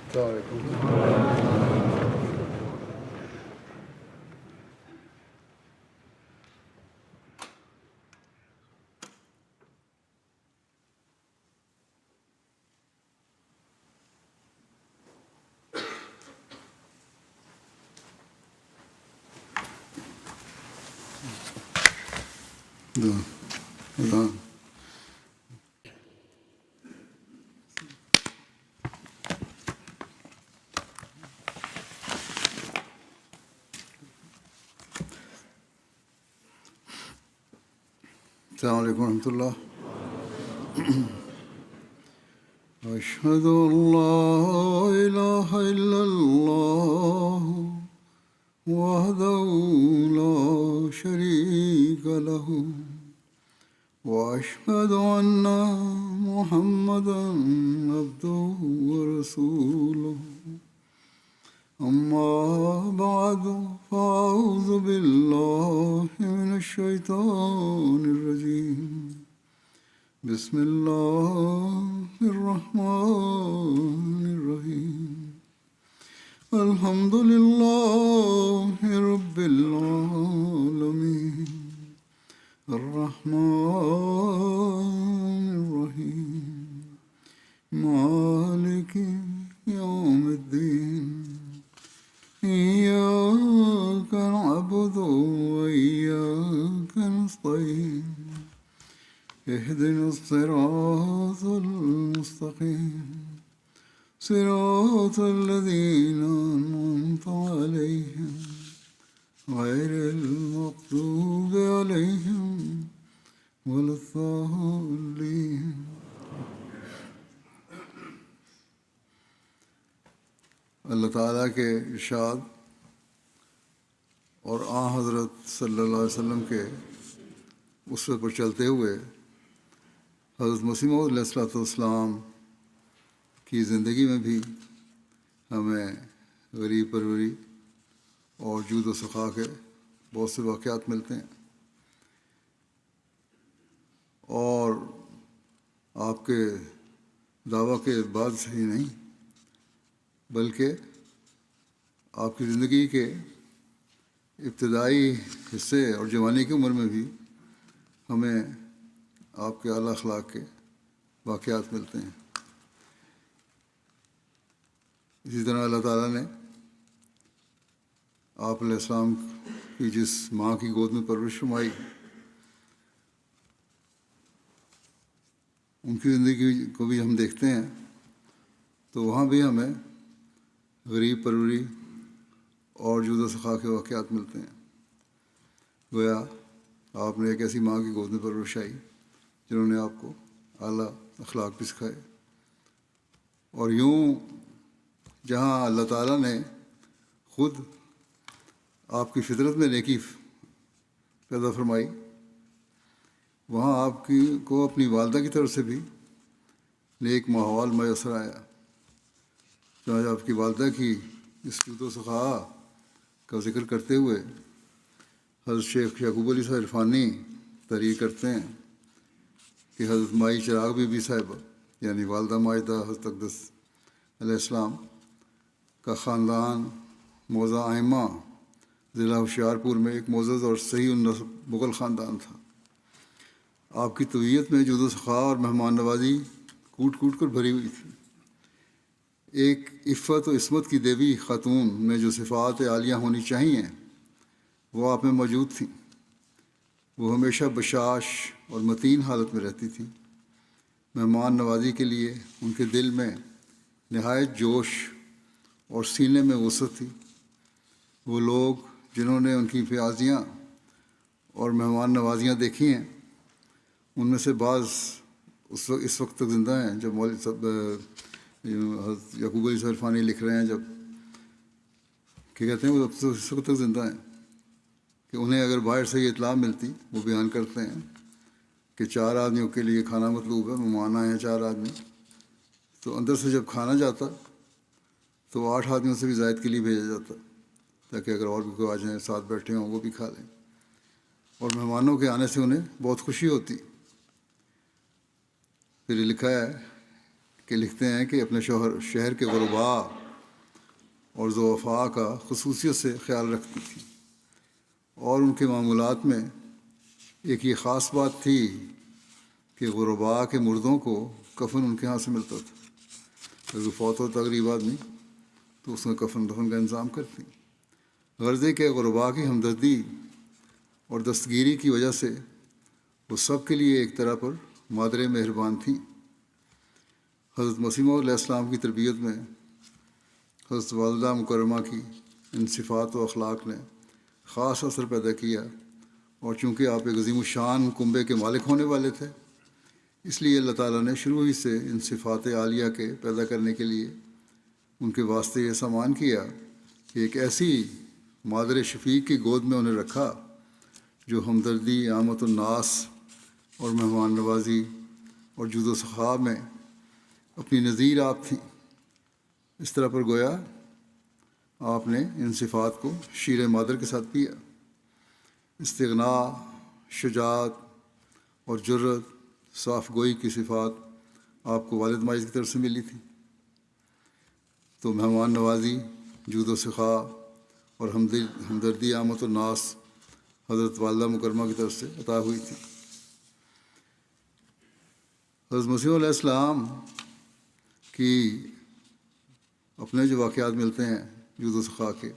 السلام علیکم. السلام علیکم ورحمۃ اللہ. اشہد ان لا الہ الا اللہ وحدہ لا شریک لہ واشہد ان محمدا عبدہ ورسولہ. اما بعد فاعوذ باللہ من الشیطان الرجیم. بسم اللہ الرحمن الرحیم. الحمد للہ رب العالمین الرحمن الرحیم مالک یوم الدین. إياك نعبد وإياك نستعين. اهدنا الصراط المستقيم صراط الذين أنعمت عليهم غير المغضوب عليهم ولا الضالين. اللہ تعالیٰ کے ارشاد اور آن حضرت صلی اللہ علیہ وسلم کے اسوے پر چلتے ہوئے حضرت مسیح موعود علیہ السلام کی زندگی میں بھی ہمیں غریب پروری اور جود و سخا کے بہت سے واقعات ملتے ہیں. اور آپ کے دعویٰ کے بعد سے ہی نہیں بلکہ آپ کی زندگی کے ابتدائی حصے اور جوانی کی عمر میں بھی ہمیں آپ کے اعلیٰ اخلاق کے واقعات ملتے ہیں. اسی طرح اللہ تعالیٰ نے آپ علیہ السلام کی جس ماں کی گود میں پرورش فرمائی ان کی زندگی کو بھی ہم دیکھتے ہیں تو وہاں بھی ہمیں غریب پروری اور جود و سخا کے واقعات ملتے ہیں. گویا آپ نے ایک ایسی ماں کی گود میں پرورش آئی جنہوں نے آپ کو اعلیٰ اخلاق بھی سکھائے. اور یوں جہاں اللہ تعالیٰ نے خود آپ کی فطرت میں نیکی پیدا فرمائی وہاں آپ کو اپنی والدہ کی طرف سے بھی نیک ماحول میسر آیا. چنانچہ آپ کی والدہ کی اس جود و سخا کا ذکر کرتے ہوئے حضرت شیخ یعقوب علی صاحب عرفانی تحریر کرتے ہیں کہ حضرت مائی چراغ بی بی صاحبہ یعنی والدہ ماجدہ حضرت اقدس علیہ السلام کا خاندان موضع ائمہ ضلع ہوشیارپور میں ایک معزز اور صحیح النسب مغل خاندان تھا. آپ کی طبیعت میں جود و سخا اور مہمان نوازی کوٹ کوٹ کر بھری ہوئی تھی. ایک عفت و عصمت کی دیوی خاتون میں جو صفات عالیہ ہونی چاہیے وہ آپ میں موجود تھیں. وہ ہمیشہ بشاش اور متین حالت میں رہتی تھیں. مہمان نوازی کے لیے ان کے دل میں نہایت جوش اور سینے میں وسعت تھی. وہ لوگ جنہوں نے ان کی پیازیاں اور مہمان نوازیاں دیکھی ہیں ان میں سے بعض اس وقت تک زندہ ہیں جب مولوی صاحب حضرت یعقوب علی صاحب عرفانی لکھ رہے ہیں جب کہ کہتے ہیں وہ اس وقت تک زندہ ہیں کہ انہیں اگر باہر سے یہ اطلاع ملتی وہ بیان کرتے ہیں کہ 4 آدمیوں کے لیے کھانا مطلوب ہے مہمان آئے ہیں 4 آدمی تو اندر سے جب کھانا جاتا تو 8 آدمیوں سے بھی زائد کے لیے بھیجا جاتا تاکہ اگر اور بھی کوئی آ جائیں ساتھ بیٹھے ہوں وہ بھی کھا لیں. اور مہمانوں کے آنے سے انہیں بہت خوشی ہوتی. پھر یہ لکھا ہے کہ لکھتے ہیں کہ اپنے شہر کے غرباء اور ضعفاء کا خصوصیت سے خیال رکھتی تھی، اور ان کے معمولات میں ایک یہ خاص بات تھی کہ غرباء کے مردوں کو کفن ان کے ہاں سے ملتا تھا۔ اگر فوت ہوتا غریب آدمی تو اس میں کفن دفن کا انتظام کرتی۔ غرضے کہ غرباء کی ہمدردی اور دستگیری کی وجہ سے وہ سب کے لیے ایک طرح پر مادر مہربان تھیں۔ حضرت مسیح موعود علیہ السلام کی تربیت میں حضرت والدہ مکرمہ کی ان صفات و اخلاق نے خاص اثر پیدا کیا، اور چونکہ آپ ایک عظیم الشان کنبے کے مالک ہونے والے تھے، اس لیے اللہ تعالیٰ نے شروع ہی سے ان صفات عالیہ کے پیدا کرنے کے لیے ان کے واسطے یہ سامان کیا کہ ایک ایسی مادر شفیق کی گود میں انہیں رکھا جو ہمدردی، عامت الناس اور مہمان نوازی اور جود و سخا میں اپنی نظیر آپ تھیں۔ اس طرح پر گویا آپ نے ان صفات کو شیر مادر کے ساتھ پیا۔ استغنا، شجاعت اور جرت، صاف گوئی کی صفات آپ کو والد ماجد کی طرف سے ملی تھی، تو مہمان نوازی، جود و سخا اور ہمدردی، عامت الناس حضرت والدہ مکرمہ کی طرف سے عطا ہوئی تھی۔ حضرت مسیح علیہ السلام کی اپنے جو واقعات ملتے ہیں جود و سخا کے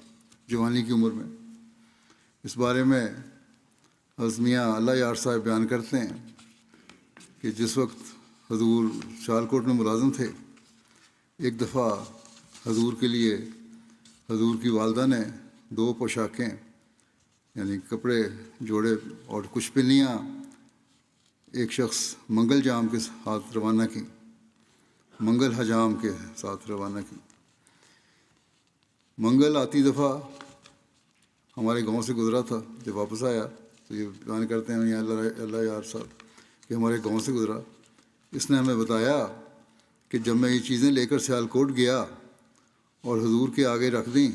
جوانی کی عمر میں، اس بارے میں حضرت میاں اللہ یار صاحب بیان کرتے ہیں کہ جس وقت حضور سیالکوٹ میں ملازم تھے، ایک دفعہ حضور کے لیے حضور کی والدہ نے 2 پوشاکیں یعنی کپڑے جوڑے اور کچھ پنیاں ایک شخص منگل جام کے ساتھ روانہ کی، منگل حجام کے ساتھ روانہ کی۔ منگل آتی دفعہ ہمارے گاؤں سے گزرا تھا، جب واپس آیا تو یہ بیان کرتے ہیں اللہ یار صاحب کہ ہمارے گاؤں سے گزرا۔ اس نے ہمیں بتایا کہ جب میں یہ چیزیں لے کر سیالکوٹ گیا اور حضور کے آگے رکھ دیں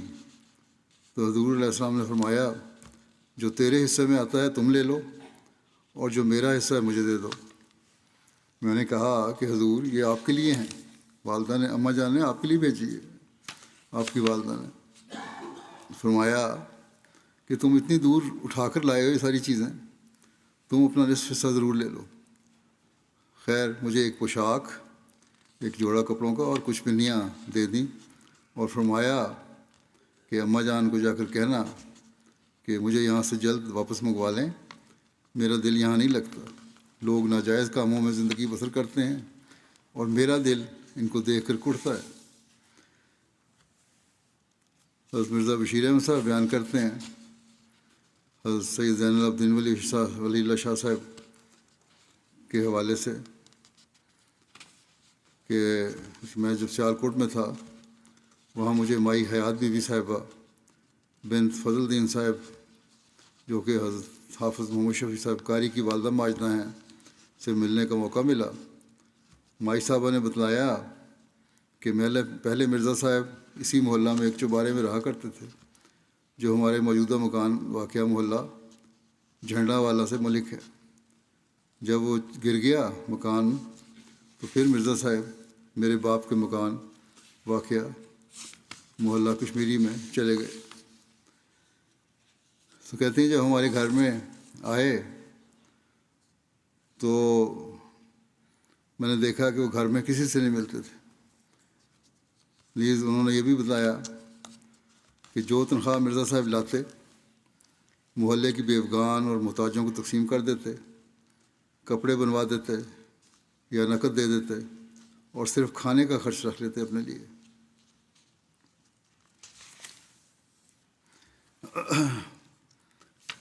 تو حضور علیہ السلام نے فرمایا جو تیرے حصے میں آتا ہے تم لے لو، اور جو میرا حصہ ہے مجھے دے دو۔ میں نے کہا کہ حضور یہ آپ کے لیے ہیں، والدہ نے، اماں جان نے آپ کے لیے بھیجی ہے۔ آپ کی والدہ نے فرمایا کہ تم اتنی دور اٹھا کر لائے ہو یہ ساری چیزیں، تم اپنا نصف حصہ ضرور لے لو۔ خیر مجھے ایک پوشاک، ایک جوڑا کپڑوں کا اور کچھ پنیاں دے دیں، اور فرمایا کہ اماں جان کو جا کر کہنا کہ مجھے یہاں سے جلد واپس منگوا لیں، میرا دل یہاں نہیں لگتا، لوگ ناجائز کاموں میں زندگی بسر کرتے ہیں اور میرا دل ان کو دیکھ کر کڑتا ہے۔ حضرت مرزا بشیر احمد صاحب بیان کرتے ہیں حضرت سید زین العابدین ولی اللہ شاہ صاحب کے حوالے سے کہ میں جب سیالکوٹ میں تھا وہاں مجھے مائی حیات بی بی صاحبہ بنت فضل الدین صاحب جو کہ حضرت حافظ محمد شفیع صاحب قاری کی والدہ ماجدہ ہیں سے ملنے کا موقع ملا۔ مائی صاحبہ نے بتلایا کہ پہلے مرزا صاحب اسی محلہ میں ایک چوبارے میں رہا کرتے تھے جو ہمارے موجودہ مکان واقعہ محلہ جھنڈا والا سے ملک ہے۔ جب وہ گر گیا مکان تو پھر مرزا صاحب میرے باپ کے مکان واقعہ محلہ کشمیری میں چلے گئے۔ تو کہتے ہیں جب ہمارے گھر میں آئے تو میں نے دیکھا کہ وہ گھر میں کسی سے نہیں ملتے تھے، پلیز انہوں نے یہ بھی بتایا کہ جو تنخواہ مرزا صاحب لاتے محلے کی بیوگان اور محتاجوں کو تقسیم کر دیتے، کپڑے بنوا دیتے یا نقد دے دیتے، اور صرف کھانے کا خرچ رکھ لیتے اپنے لیے۔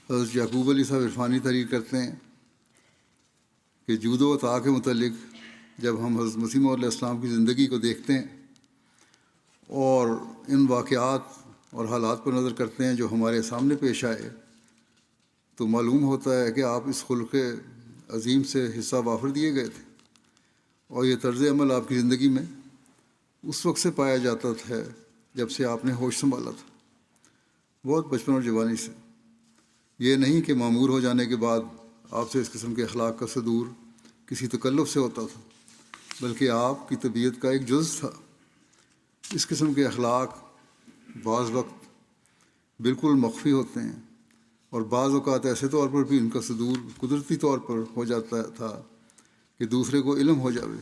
حضرت یعقوب علی صاحب عرفانی تحریر کرتے ہیں کہ جود و عطا کے متعلق جب ہم حضرت مسیح موعود علیہ السلام کی زندگی کو دیکھتے ہیں اور ان واقعات اور حالات پر نظر کرتے ہیں جو ہمارے سامنے پیش آئے تو معلوم ہوتا ہے کہ آپ اس خلق عظیم سے حصہ وافر دیے گئے تھے، اور یہ طرز عمل آپ کی زندگی میں اس وقت سے پایا جاتا ہے جب سے آپ نے ہوش سنبھالا تھا، بہت بچپن اور جوانی سے۔ یہ نہیں کہ معمور ہو جانے کے بعد آپ سے اس قسم کے اخلاق کا صدور کسی تکلف سے ہوتا تھا، بلکہ آپ کی طبیعت کا ایک جز تھا۔ اس قسم کے اخلاق بعض وقت بالکل مخفی ہوتے ہیں، اور بعض اوقات ایسے طور پر بھی ان کا صدور قدرتی طور پر ہو جاتا تھا کہ دوسرے کو علم ہو جاوے۔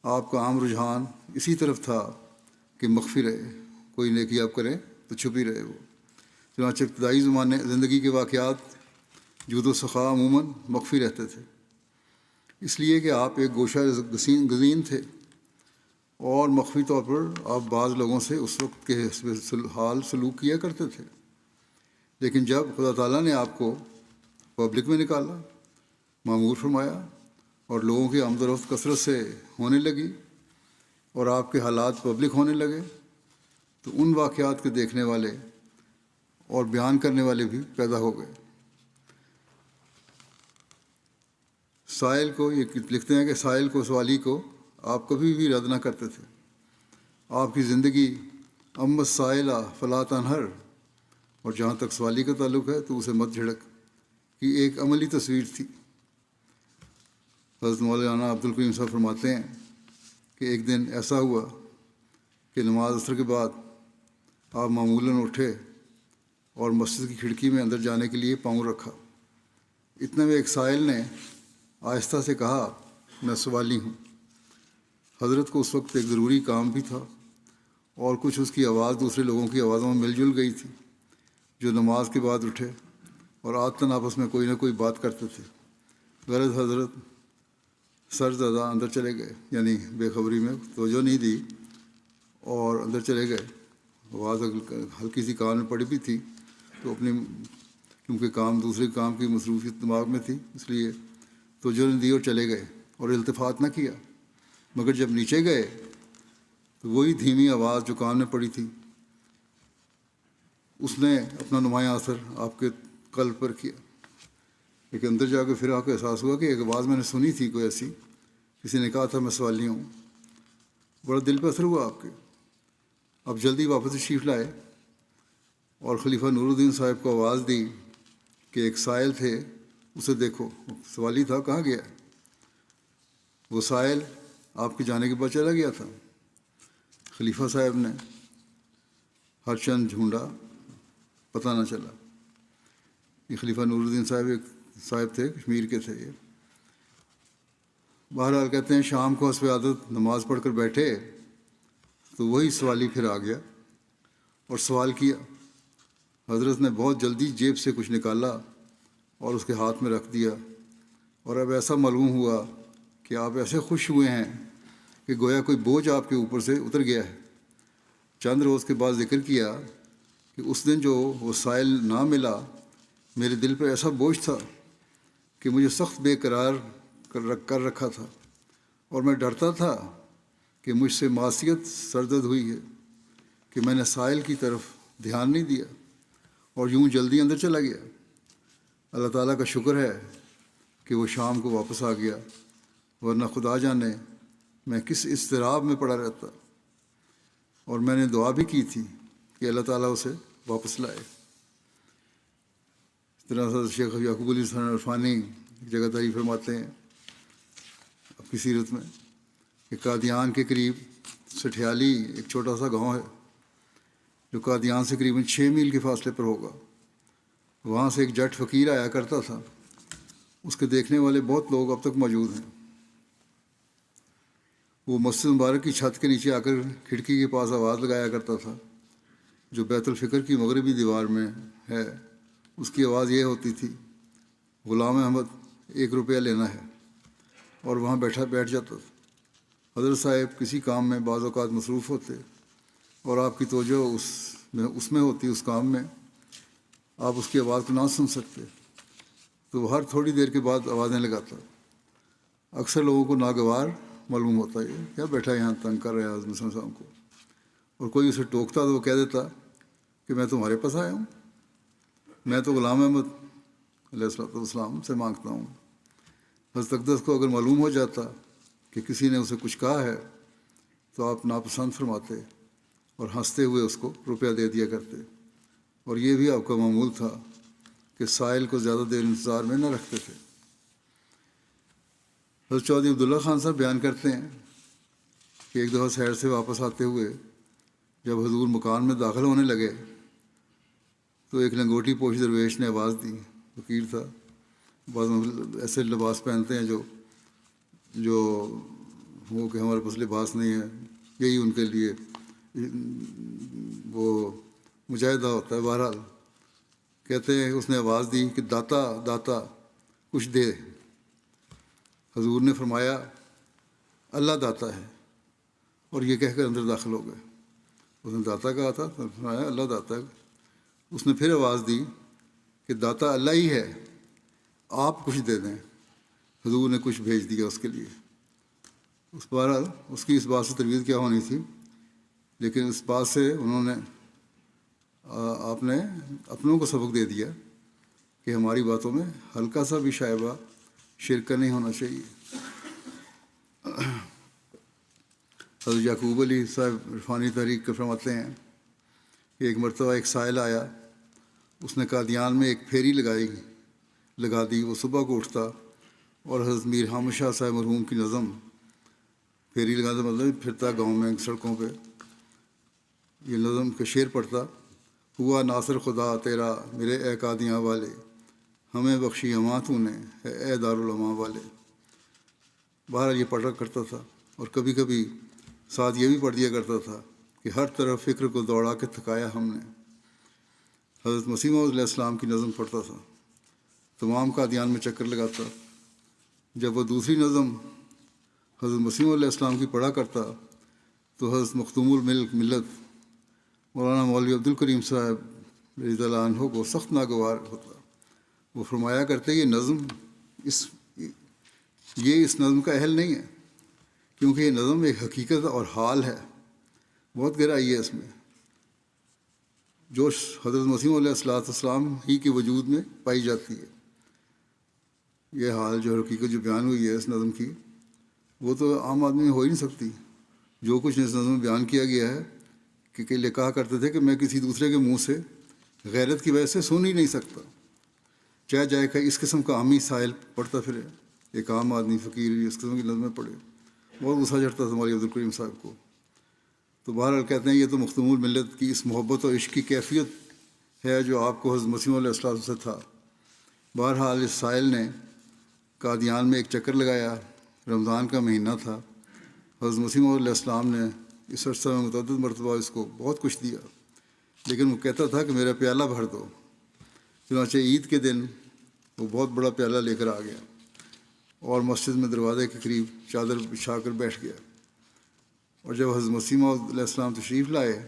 آپ کا عام رجحان اسی طرف تھا کہ مخفی رہے، کوئی نیکی آپ کریں تو چھپی رہے وہ۔ چنانچہ ابتدائی زندگی کے واقعات جود و سخا عموماً مخفی رہتے تھے، اس لیے کہ آپ ایک گوشہ گزین تھے، اور مخفی طور پر آپ بعض لوگوں سے اس وقت کے حسب حال سلوک کیا کرتے تھے۔ لیکن جب خدا تعالیٰ نے آپ کو پبلک میں نکالا، معمور فرمایا، اور لوگوں کی آمد و رفت کثرت سے ہونے لگی اور آپ کے حالات پبلک ہونے لگے، تو ان واقعات کے دیکھنے والے اور بیان کرنے والے بھی پیدا ہو گئے۔ سائل کو یہ لکھتے ہیں کہ سائل کو، سوالی کو آپ کبھی بھی رد نہ کرتے تھے۔ آپ کی زندگی امت سائلہ فلا تنہر، اور جہاں تک سوالی کا تعلق ہے تو اسے مت جھڑک، کی ایک عملی تصویر تھی۔ حضرت مولانا عبدالکریم صاحب فرماتے ہیں کہ ایک دن ایسا ہوا کہ نماز عصر کے بعد آپ معمولاً اٹھے اور مسجد کی کھڑکی میں اندر جانے کے لیے پاؤں رکھا۔ اتنے میں ایک سائل نے آہستہ سے کہا، میں سوالی ہوں۔ حضرت کو اس وقت ایک ضروری کام بھی تھا، اور کچھ اس کی آواز دوسرے لوگوں کی آوازوں میں مل جل گئی تھی جو نماز کے بعد اٹھے اور عادتاً آپس میں کوئی نہ کوئی بات کرتے تھے۔ غرض حضرت سر زدہ اندر چلے گئے، یعنی بے خبری میں توجہ نہیں دی اور اندر چلے گئے۔ آواز ہلکی سی کان میں پڑی بھی تھی، تو اپنی کیونکہ دوسرے کام کی مصروفیت دماغ میں تھی، اس لیے توجہ نہیں دی اور چلے گئے اور التفات نہ کیا۔ مگر جب نیچے گئے تو وہی دھیمی آواز جو کان میں پڑی تھی، اس نے اپنا نمایاں اثر آپ کے قلب پر کیا۔ لیکن اندر جا کے پھر آپ کو احساس ہوا کہ ایک آواز میں نے سنی تھی کوئی ایسی، کسی نے کہا تھا میں سوالی ہوں۔ بڑا دل پہ اثر ہوا آپ کے۔ اب جلدی واپس تشریف لائے اور خلیفہ نور الدین صاحب کو آواز دی کہ ایک سائل تھے، اسے دیکھو۔ سوالی تھا، کہاں گیا؟ وہ سائل آپ کے جانے کے بعد چلا گیا تھا۔ خلیفہ صاحب نے ہر چند ڈھونڈا، پتہ نہ چلا۔ یہ خلیفہ نور الدین صاحب تھے، کشمیر کے تھے یہ۔ بہرحال کہتے ہیں شام کو حسب عادت نماز پڑھ کر بیٹھے تو وہی سوالی پھر آ گیا اور سوال کیا۔ حضرت نے بہت جلدی جیب سے کچھ نکالا اور اس کے ہاتھ میں رکھ دیا، اور اب ایسا معلوم ہوا کہ آپ ایسے خوش ہوئے ہیں کہ گویا کوئی بوجھ آپ کے اوپر سے اتر گیا ہے۔ چند روز کے بعد ذکر کیا کہ اس دن جو وہ سائل نہ ملا، میرے دل پر ایسا بوجھ تھا کہ مجھے سخت بے قرار کر رکھا تھا، اور میں ڈرتا تھا کہ مجھ سے معصیت سرزد ہوئی ہے کہ میں نے سائل کی طرف دھیان نہیں دیا اور یوں جلدی اندر چلا گیا۔ اللہ تعالیٰ کا شکر ہے کہ وہ شام کو واپس آ گیا، ورنہ خدا جانے میں کس اضطراب میں پڑا رہتا۔ اور میں نے دعا بھی کی تھی کہ اللہ تعالیٰ اسے واپس لائے۔ اس طرح شیخ یعقوب علی حسن عرفانی ایک جگہ تعریف فرماتے ہیں اپنی سیرت میں کہ قادیان کے قریب سٹھیالی ایک چھوٹا سا گاؤں ہے جو قادیان سے قریباً 6 میل کے فاصلے پر ہوگا۔ وہاں سے ایک جٹ فقیر آیا کرتا تھا، اس کے دیکھنے والے بہت لوگ اب تک موجود ہیں۔ وہ مسجد مبارک کی چھت کے نیچے آ کر کھڑکی کے پاس آواز لگایا کرتا تھا جو بیت الفکر کی مغربی دیوار میں ہے۔ اس کی آواز یہ ہوتی تھی، غلام احمد 1 روپیہ لینا ہے، اور وہاں بیٹھ جاتا تھا۔ حضرت صاحب کسی کام میں بعض اوقات مصروف ہوتے اور آپ کی توجہ اس میں ہوتی، اس کام میں آپ اس کی آواز کو نہ سن سکتے، تو وہ ہر تھوڑی دیر کے بعد آوازیں لگاتا۔ اکثر لوگوں کو ناگوار معلوم ہوتا ہے، کیا بیٹھا یہاں تنگ کر رہا ہے حضرت صاحب کو، اور کوئی اسے ٹوکتا تو وہ کہہ دیتا کہ میں تمہارے پاس آیا ہوں، میں تو غلام احمد علیہ السلام سے مانگتا ہوں۔ حضرت اقدس کو اگر معلوم ہو جاتا کہ کسی نے اسے کچھ کہا ہے تو آپ ناپسند فرماتے اور ہنستے ہوئے اس کو روپیہ دے دیا کرتے، اور یہ بھی آپ کا معمول تھا کہ سائل کو زیادہ دیر انتظار میں نہ رکھتے تھے۔ حضرت چودھری عبداللہ خان صاحب بیان کرتے ہیں کہ ایک دفعہ سیر سے واپس آتے ہوئے جب حضور مکان میں داخل ہونے لگے تو ایک لنگوٹی پوش درویش نے آواز دی. فقیر تھا، بعض ایسے لباس پہنتے ہیں جو وہ کہ ہمارے پاس لباس نہیں ہے، یہی ان کے لیے وہ مجاہدہ ہوتا ہے. بہرحال کہتے ہیں اس نے آواز دی کہ داتا داتا کچھ دے. حضور نے فرمایا اللہ داتا ہے، اور یہ کہہ کر اندر داخل ہو گئے. اس نے داتا کہا تھا تو فرمایا اللہ داتا ہے. اس نے پھر آواز دی کہ داتا اللہ ہی ہے، آپ کچھ دے دیں. حضور نے کچھ بھیج دیا اس کے لیے. اس بہرحال اس کی اس بات سے تربیت کیا ہونی تھی، لیکن اس بات سے انہوں نے آپ نے اپنوں کو سبق دے دیا کہ ہماری باتوں میں ہلکا سا بھی شائبہ شرک نہیں ہونا چاہیے. حضرت یعقوب علی صاحب عرفانی تحریک کے فرماتے ہیں کہ ایک مرتبہ ایک سائل آیا، اس نے قادیان میں ایک پھیری لگا دی. وہ صبح کو اٹھتا اور حضرت میر حامد شاہ صاحب مرحوم کی نظم، پھیری لگاتا مطلب پھرتا گاؤں میں سڑکوں پہ، یہ نظم کا شعر پڑھتا: ہوا ناصر خدا تیرا میرے اے قادیاں والے، ہمیں بخشی اماں تو نے اے دارالعلماء والے. بہرحال یہ پڑھا کرتا تھا، اور کبھی کبھی ساتھ یہ بھی پڑھ دیا کرتا تھا کہ ہر طرف فکر کو دوڑا کے تھکایا ہم نے. حضرت مسیح موعود علیہ السلام کی نظم پڑھتا تھا، تمام قادیان میں چکر لگاتا. جب وہ دوسری نظم حضرت مسیح موعود علیہ السلام کی پڑھا کرتا تو حضرت مختوم الملت مولانا مولوی عبدالکریم صاحب رضی اللہ عنہ کو سخت ناگوار ہوتا. وہ فرمایا کرتے یہ نظم اس نظم کا اہل نہیں ہے، کیونکہ یہ نظم ایک حقیقت اور حال ہے، بہت گہرائی ہے اس میں، جو حضرت مسیح علیہ السلام ہی کے وجود میں پائی جاتی ہے. یہ حال جو حقیقت جو بیان ہوئی ہے اس نظم کی، وہ تو عام آدمی میں ہو ہی نہیں سکتی. جو کچھ اس نظم میں بیان کیا گیا ہے کہ لے کہا کرتے تھے کہ میں کسی دوسرے کے منہ سے غیرت کی وجہ سے سن ہی نہیں سکتا، چاہے جائے کہ اس قسم کا عامی سائل پڑھتا پھرے، ایک عام آدمی فقیر اس قسم کی نظمیں پڑھے. بہت غصہ چڑھتا تھا مولوی عبدالکریم صاحب کو. تو بہرحال کہتے ہیں یہ تو مختوم الملت کی اس محبت اور عشق کی کیفیت ہے جو آپ کو حضرت مسیح علیہ السلام سے تھا. بہرحال اس سائل نے قادیان میں ایک چکر لگایا، رمضان کا مہینہ تھا. حضرت مسیح علیہ السلام نے اس عرصہ میں متعدد مرتبہ اس کو بہت کچھ دیا، لیکن وہ کہتا تھا کہ میرا پیالہ بھر دو. چنانچہ عید کے دن وہ بہت بڑا پیالہ لے کر آ گیا اور مسجد میں دروازے کے قریب چادر بچھا کر بیٹھ گیا. اور جب حضرت مسیح علیہ السلام تشریف لائے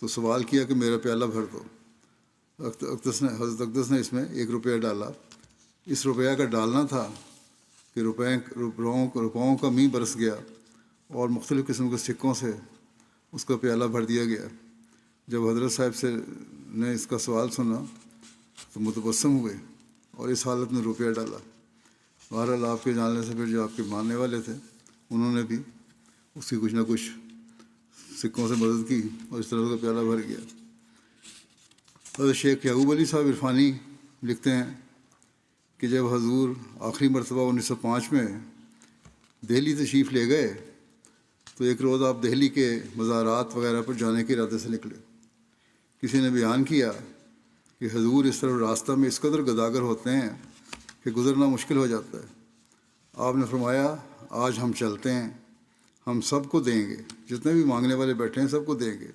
تو سوال کیا کہ میرا پیالہ بھر دو. حضرت اقدس نے اس میں 1 روپیہ ڈالا. اس روپیہ کا ڈالنا تھا کہ روپاؤں کا می برس گیا اور مختلف قسم کے سکوں سے اس کا پیالہ بھر دیا گیا. جب حضرت صاحب نے اس کا سوال سنا تو متبسم ہوئے اور اس حالت میں روپیہ ڈالا. بہرحال آپ کے جاننے سے پھر جو آپ کے ماننے والے تھے انہوں نے بھی اس کی کچھ نہ کچھ سکوں سے مدد کی اور اس طرح کا پیالہ بھر گیا. حضرت شیخ یعقوب علی صاحب عرفانی لکھتے ہیں کہ جب حضور آخری مرتبہ 1905 میں دہلی تشریف لے گئے تو ایک روز آپ دہلی کے مزارات وغیرہ پر جانے کے ارادے سے نکلے. کسی نے بیان کیا کہ حضور اس طرف راستہ میں اس قدر گداگر ہوتے ہیں کہ گزرنا مشکل ہو جاتا ہے. آپ نے فرمایا آج ہم چلتے ہیں، ہم سب کو دیں گے، جتنے بھی مانگنے والے بیٹھے ہیں سب کو دیں گے.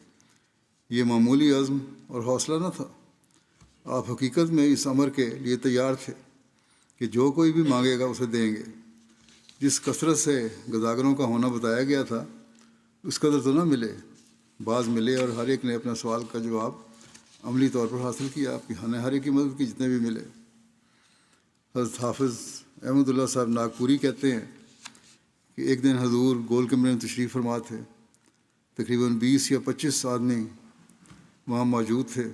یہ معمولی عزم اور حوصلہ نہ تھا، آپ حقیقت میں اس امر کے لیے تیار تھے کہ جو کوئی بھی مانگے گا اسے دیں گے. جس کثرت سے گداگروں کا ہونا بتایا گیا تھا اس قدر تو نہ ملے، بعض ملے اور ہر ایک نے اپنا سوال کا جواب عملی طور پر حاصل کیا. آپ کی ہر ایک کی مدد کی جتنے بھی ملے. حضرت حافظ احمد اللہ صاحب ناگپوری کہتے ہیں کہ ایک دن حضور گول کمرے میں تشریف فرما تھے. تقریباً 20 یا 25 آدمی وہاں موجود تھے.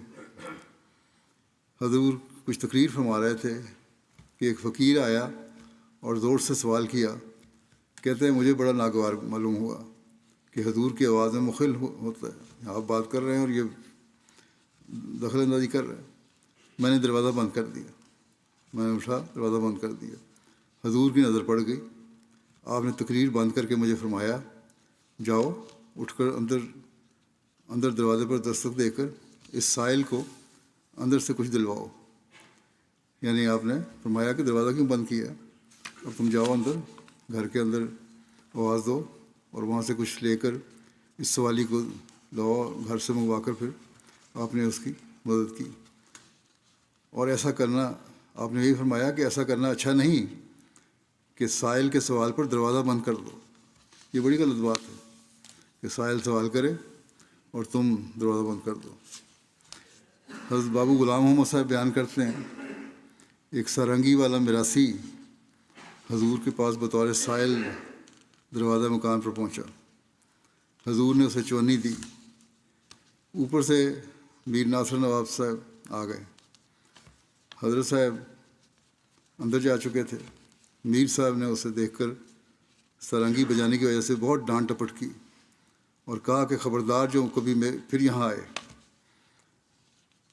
حضور کچھ تقریر فرما رہے تھے کہ ایک فقیر آیا اور زور سے سوال کیا. کہتے ہیں مجھے بڑا ناگوار معلوم ہوا کہ حضور کی آواز میں مخل ہوتا ہے، آپ بات کر رہے ہیں اور یہ دخل اندازی کر رہے ہیں. میں نے دروازہ بند کر دیا، میں نے اٹھا دروازہ بند کر دیا. حضور کی نظر پڑ گئی آپ نے تقریر بند کر کے مجھے فرمایا جاؤ اٹھ کر اندر دروازے پر دستک دے کر اس سائل کو اندر سے کچھ دلواؤ. یعنی آپ نے فرمایا کہ دروازہ کیوں بند کیا، اب تم جاؤ اندر، گھر کے اندر آواز دو اور وہاں سے کچھ لے کر اس سوالی کو لاؤ، گھر سے منگوا کر. پھر آپ نے اس کی مدد کی. اور ایسا کرنا، آپ نے یہی فرمایا کہ ایسا کرنا اچھا نہیں کہ سائل کے سوال پر دروازہ بند کر دو. یہ بڑی غلط بات ہے کہ سائل سوال کرے اور تم دروازہ بند کر دو. حضرت بابو غلام محمد صاحب بیان کرتے ہیں ایک سارنگی والا میراثی حضور کے پاس بطور سائل دروازہ مکان پر پہنچا. حضور نے اسے چونی دی. اوپر سے میر ناصر نواب صاحب آ گئے. حضرت صاحب اندر جا چکے تھے. میر صاحب نے اسے دیکھ کر سارنگی بجانے کی وجہ سے بہت ڈانٹ ٹپٹ کی اور کہا کہ خبردار جو کبھی پھر یہاں آئے.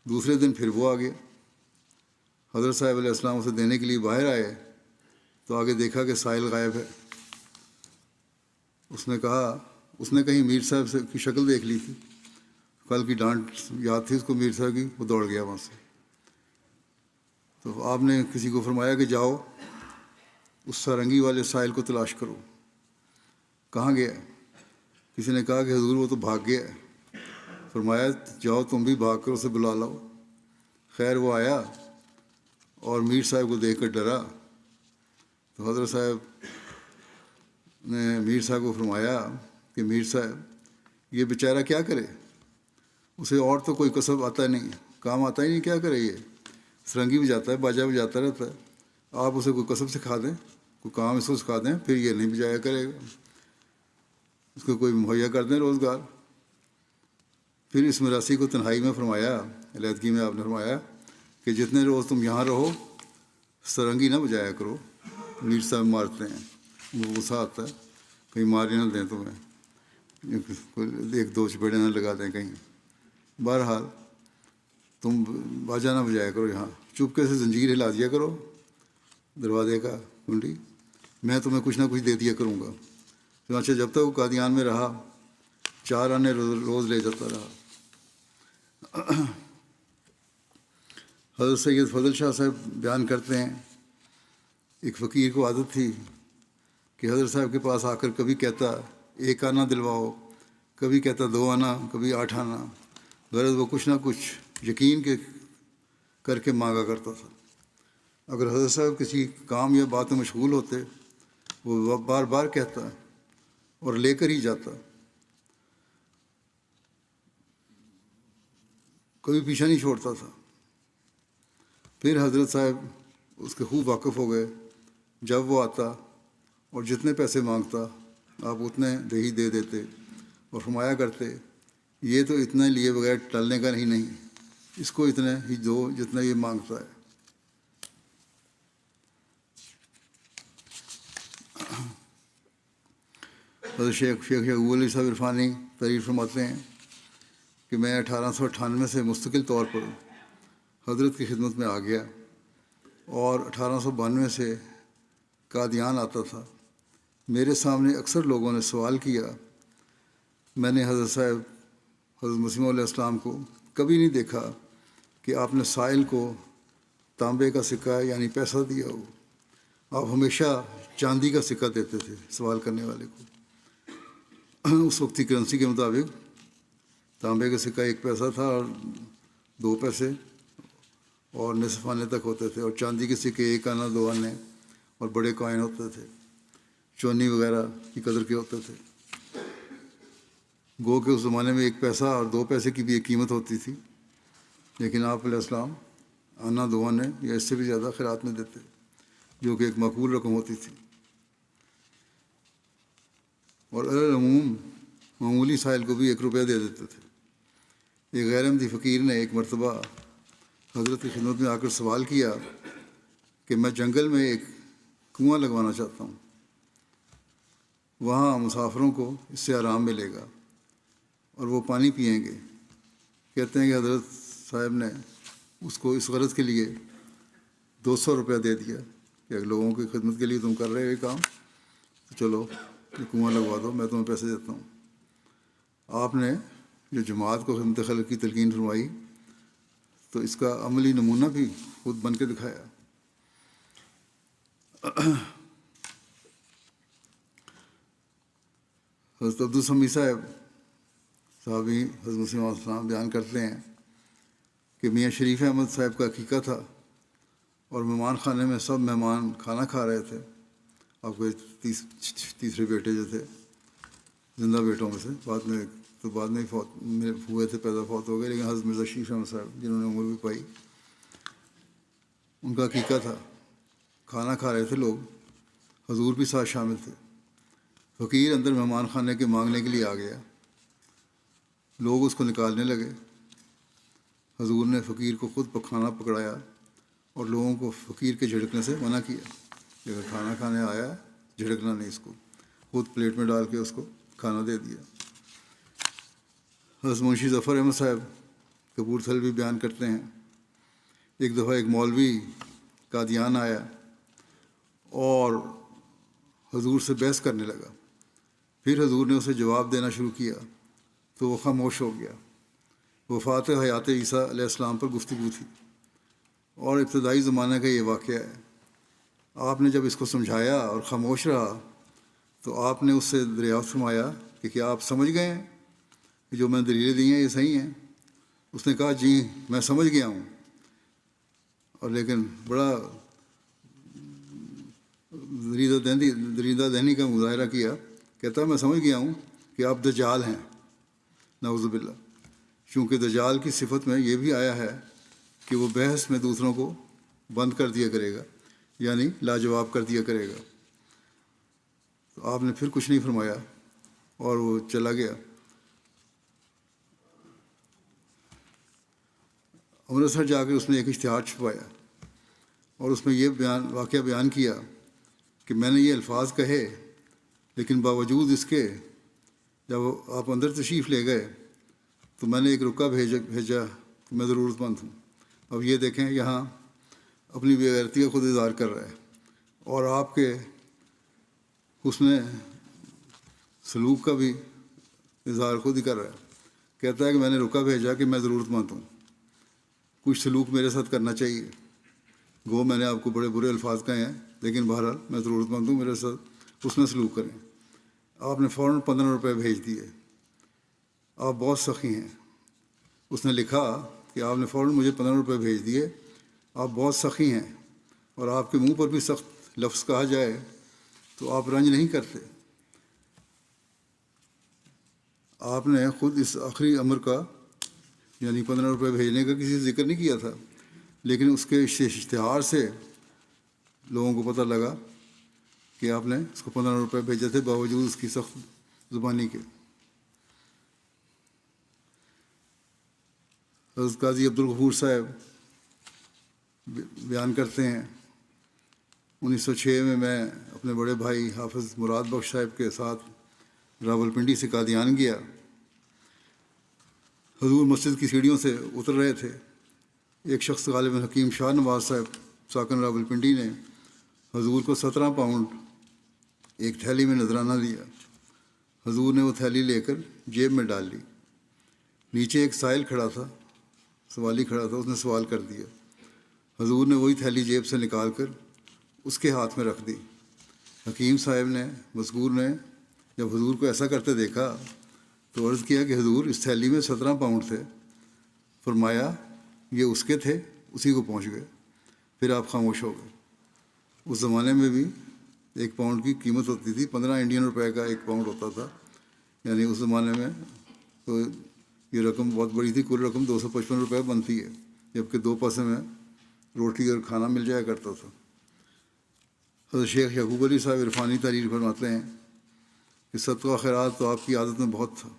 دوسرے دن پھر وہ آ گیا. حضرت صاحب علیہ السلام اسے دینے کے لیے باہر آئے تو آگے دیکھا کہ سائل غائب ہے. اس نے کہیں میر صاحب سے کی شکل دیکھ لی تھی، کل کی ڈانٹ یاد تھی اس کو میر صاحب کی، وہ دوڑ گیا وہاں سے. تو آپ نے کسی کو فرمایا کہ جاؤ اس سارنگی والے سائل کو تلاش کرو. کہاں گیا؟ کسی نے کہا کہ حضور وہ تو بھاگ گیا ہے. فرمایا جاؤ تم بھی بھاگ کر اسے بلا لاؤ. خیر وہ آیا اور میر صاحب کو دیکھ کر ڈرا. تو حضرت صاحب نے میر صاحب کو فرمایا کہ میر صاحب یہ بیچارہ کیا کرے، اسے اور تو کوئی کسب آتا نہیں، کام آتا ہی نہیں، کیا کرے؟ یہ سرنگی بجاتا ہے، باجا بجاتا رہتا ہے. آپ اسے کوئی کسب سکھا دیں، کوئی کام اس کو سکھا دیں، پھر یہ نہیں بجایا کرے گا. اس کو کوئی مہیا کر دیں روزگار. پھر اس میراثی کو تنہائی میں فرمایا، علیحدگی میں آپ نے فرمایا کہ جتنے روز تم یہاں رہو سرنگی نہ بجایا کرو. میر صاحب مارتے ہیں، وہ غصہ آتا ہے کہیں مار نہ دیں تمہیں، ایک دو چپیڑے نہ لگا دیں کہیں. بہرحال تم باجا نہ بجایا کرو، یہاں چپکے سے زنجیر ہلا دیا کرو دروازے کا کنڈی، میں تمہیں کچھ نہ کچھ دے دیا کروں گا. چنانچہ جب تک وہ قادیان میں رہا 4 آنے روز لے جاتا رہا. حضرت سید فضل شاہ صاحب بیان کرتے ہیں ایک فقیر کو عادت تھی کہ حضرت صاحب کے پاس آ کر کبھی کہتا 1 آنا دلواؤ، کبھی کہتا 2 آنا، کبھی 8 آنا. غرض وہ کچھ نہ کچھ یقین کے کر کے مانگا کرتا تھا. اگر حضرت صاحب کسی کام یا بات میں مشغول ہوتے وہ بار بار کہتا اور لے کر ہی جاتا، کبھی پیچھا نہیں چھوڑتا تھا. پھر حضرت صاحب اس کے خوب واقف ہو گئے. جب وہ آتا اور جتنے پیسے مانگتا آپ اتنے ہی دے دیتے اور فرمایا کرتے یہ تو اتنے لیے بغیر ٹلنے کا ہی نہیں، اس کو اتنے ہی دو جتنا یہ مانگتا ہے. حضرت شیخ یعقوب علی صاحب عرفانی تعریف فرماتے ہیں کہ میں 1898 سے مستقل طور پر حضرت کی خدمت میں آ گیا اور 1892 سے قادیان آتا تھا. میرے سامنے اکثر لوگوں نے سوال کیا. میں نے حضرت صاحب حضرت مسیح علیہ السلام کو کبھی نہیں دیکھا کہ آپ نے سائل کو تانبے کا سکہ یعنی پیسہ دیا ہو. آپ ہمیشہ چاندی کا سکہ دیتے تھے سوال کرنے والے کو. اس وقت کی کرنسی کے مطابق تانبے کا سکہ 1 پیسہ تھا اور 2 پیسے اور نصف آنے تک ہوتے تھے، اور چاندی کے سکے 1 آنا 2 آنے اور بڑے کوائن ہوتے تھے، چونی وغیرہ کی قدر کے ہوتے تھے. گو کہ اس زمانے میں 1 پیسہ اور 2 پیسے کی بھی ایک قیمت ہوتی تھی، لیکن آپ علیہ السلام آنا 2 آنے یا اس سے بھی زیادہ خیرات میں دیتے، جو کہ ایک معقول رقم ہوتی تھی. اور عموم معمولی سائل کو بھی 1 روپیہ دے دیتے تھے. ایک غیر احمدی فقیر نے ایک مرتبہ حضرت کی خدمت میں آ کر سوال کیا کہ میں جنگل میں ایک کنواں لگوانا چاہتا ہوں، وہاں مسافروں کو اس سے آرام ملے گا اور وہ پانی پئیں گے. کہتے ہیں کہ حضرت صاحب نے اس کو اس غرض کے لیے 200 روپیہ دے دیا کہ لوگوں کی خدمت کے لیے تم کر رہے ہو یہ کام، تو چلو یہ کنواں لگوا دو، میں تمہیں پیسے دیتا ہوں۔ آپ نے جو جماعت کو خدمت خلق کی تلقین فرمائی تو اس کا عملی نمونہ بھی خود بن کے دکھایا۔ حضرت عبدالسمیع صاحب صحابی حضرت مسیح علیہ السلام بیان کرتے ہیں کہ میاں شریف احمد صاحب کا عقیقہ تھا اور مہمان خانے میں سب مہمان کھانا کھا رہے تھے۔ آپ کے تیسرے بیٹے جو تھے زندہ بیٹوں میں سے، بعد میں فوت ہوئے تھے، پیدا فوت ہو گئے، لیکن حضرت مرزا شریف احمد صاحب جنہوں نے عمر بھی پائی، ان کا عقیقہ تھا۔ کھانا کھا رہے تھے لوگ، حضور بھی ساتھ شامل تھے۔ فقیر اندر مہمان خانے کے مانگنے کے لیے آ گیا، لوگ اس کو نکالنے لگے۔ حضور نے فقیر کو خود کھانا پکڑایا اور لوگوں کو فقیر کے جھڑکنے سے منع کیا کہ اگر کھانا کھانے آیا ہے جھڑکنا نہیں، اس کو خود پلیٹ میں ڈال کے اس کو کھانا دے دیا۔ حضرت منشی ظفر احمد صاحب کپورتھل بھی بیان کرتے ہیں، ایک دفعہ ایک مولوی قادیان آیا اور حضور سے بحث کرنے لگا۔ پھر حضور نے اسے جواب دینا شروع کیا تو وہ خاموش ہو گیا۔ وفات حیات عیسیٰ علیہ السلام پر گفتگو تھی اور ابتدائی زمانے کا یہ واقعہ ہے۔ آپ نے جب اس کو سمجھایا اور خاموش رہا تو آپ نے اس سے دریافت فرمایا کہ کیا آپ سمجھ گئے ہیں کہ جو میں نے دلیلیں دی ہیں یہ صحیح ہیں؟ اس نے کہا جی میں سمجھ گیا ہوں، اور لیکن بڑا دریدہ ذہنی کا مظاہرہ کیا، کہتا میں سمجھ گیا ہوں کہ آپ دجال ہیں، نعوذ باللہ، چونکہ دجال کی صفت میں یہ بھی آیا ہے کہ وہ بحث میں دوسروں کو بند کر دیا کرے گا، یعنی لاجواب کر دیا کرے گا۔ تو آپ نے پھر کچھ نہیں فرمایا اور وہ چلا گیا۔ امرتسر جا کر اس نے ایک اشتہار چھپوایا اور اس میں یہ واقعہ بیان کیا کہ میں نے یہ الفاظ کہے، لیکن باوجود اس کے جب آپ اندر تشریف لے گئے تو میں نے ایک رکا بھیجا کہ میں ضرورت مند ہوں۔ اب یہ دیکھیں یہاں اپنی بے غیرتی کا خود اظہار کر رہا ہے اور آپ کے حسن سلوک کا بھی اظہار خود ہی کر رہا ہے۔ کہتا ہے کہ میں نے رکا بھیجا کہ میں ضرورت مند ہوں، کچھ سلوک میرے ساتھ کرنا چاہیے۔ گو میں نے آپ کو بڑے برے الفاظ کہے ہیں، لیکن بہرحال میں ضرورت مند ہوں، میرے ساتھ حسن سلوک کریں۔ آپ نے فوراً 15 روپے بھیج دیے۔ آپ بہت سخی ہیں۔ اس نے لکھا کہ آپ نے فوراً مجھے 15 روپے بھیج دیے، آپ بہت سخی ہیں، اور آپ کے منہ پر بھی سخت لفظ کہا جائے تو آپ رنج نہیں کرتے۔ آپ نے خود اس آخری امر کا یعنی 15 روپے بھیجنے کا کسی سے ذکر نہیں کیا تھا، لیکن اس کے اشتہار سے لوگوں کو پتہ لگا کہ آپ نے اس کو 15 روپے بھیجے تھے باوجود اس کی سخت زبانی کے۔ حضرت قاضی عبدالغفور صاحب بیان کرتے ہیں 1906 میں اپنے بڑے بھائی حافظ مراد بخش صاحب کے ساتھ راولپنڈی سے قادیان گیا۔ حضور مسجد کی سیڑھیوں سے اتر رہے تھے، ایک شخص غالباً حکیم شاہ نواز صاحب ساکن راولپنڈی نے حضور کو 17 پاؤنڈ ایک تھیلی میں نذرانہ دیا۔ حضور نے وہ تھیلی لے کر جیب میں ڈال لی۔ نیچے ایک سائل کھڑا تھا، سوالی کھڑا تھا، اس نے سوال کر دیا۔ حضور نے وہی تھیلی جیب سے نکال کر اس کے ہاتھ میں رکھ دی۔ حکیم صاحب نے مذکور نے جب حضور کو ایسا کرتے دیکھا تو عرض کیا کہ حضور اس تھیلی میں 17 پاؤنڈ تھے۔ فرمایا یہ اس کے تھے، اسی کو پہنچ گئے۔ پھر آپ خاموش ہو گئے۔ اس زمانے میں بھی 1 پاؤنڈ کی قیمت ہوتی تھی، 15 انڈین روپے کا 1 پاؤنڈ ہوتا تھا، یعنی اس زمانے میں تو یہ رقم بہت بڑی تھی، کل رقم 255 روپے بنتی ہے، جبکہ 2 پیسے میں روٹی اور کھانا مل جایا کرتا تھا۔ حضرت شیخ یعقوب علی صاحب عرفانی تحریر فرماتے ہیں کہ صدقہ خیرات تو آپ کی عادت میں بہت تھا،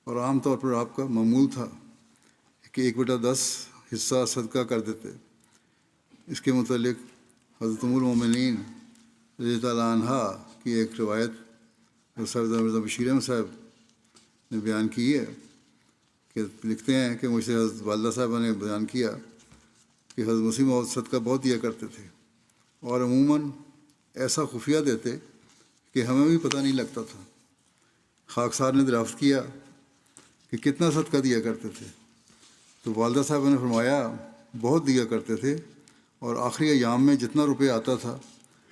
اور عام طور پر آپ کا معمول تھا کہ 1/10 حصہ صدقہ کر دیتے۔ اس کے متعلق حضرت ام المومنین رضی اللہ عنہا کی ایک روایت حضرت مرزا بشیر احمد صاحب نے بیان کی ہے کہ لکھتے ہیں کہ مجھ سے حضرت والدہ صاحبہ نے بیان کیا کہ حضرت مسیح موعود صدقہ بہت دیا کرتے تھے، اور عموماً ایسا خفیہ دیتے کہ ہمیں بھی پتہ نہیں لگتا تھا۔ خاکسار نے دریافت کیا کہ کتنا صدقہ دیا کرتے تھے، تو والدہ صاحبہ نے فرمایا بہت دیا کرتے تھے، اور آخری ایام میں جتنا روپے آتا تھا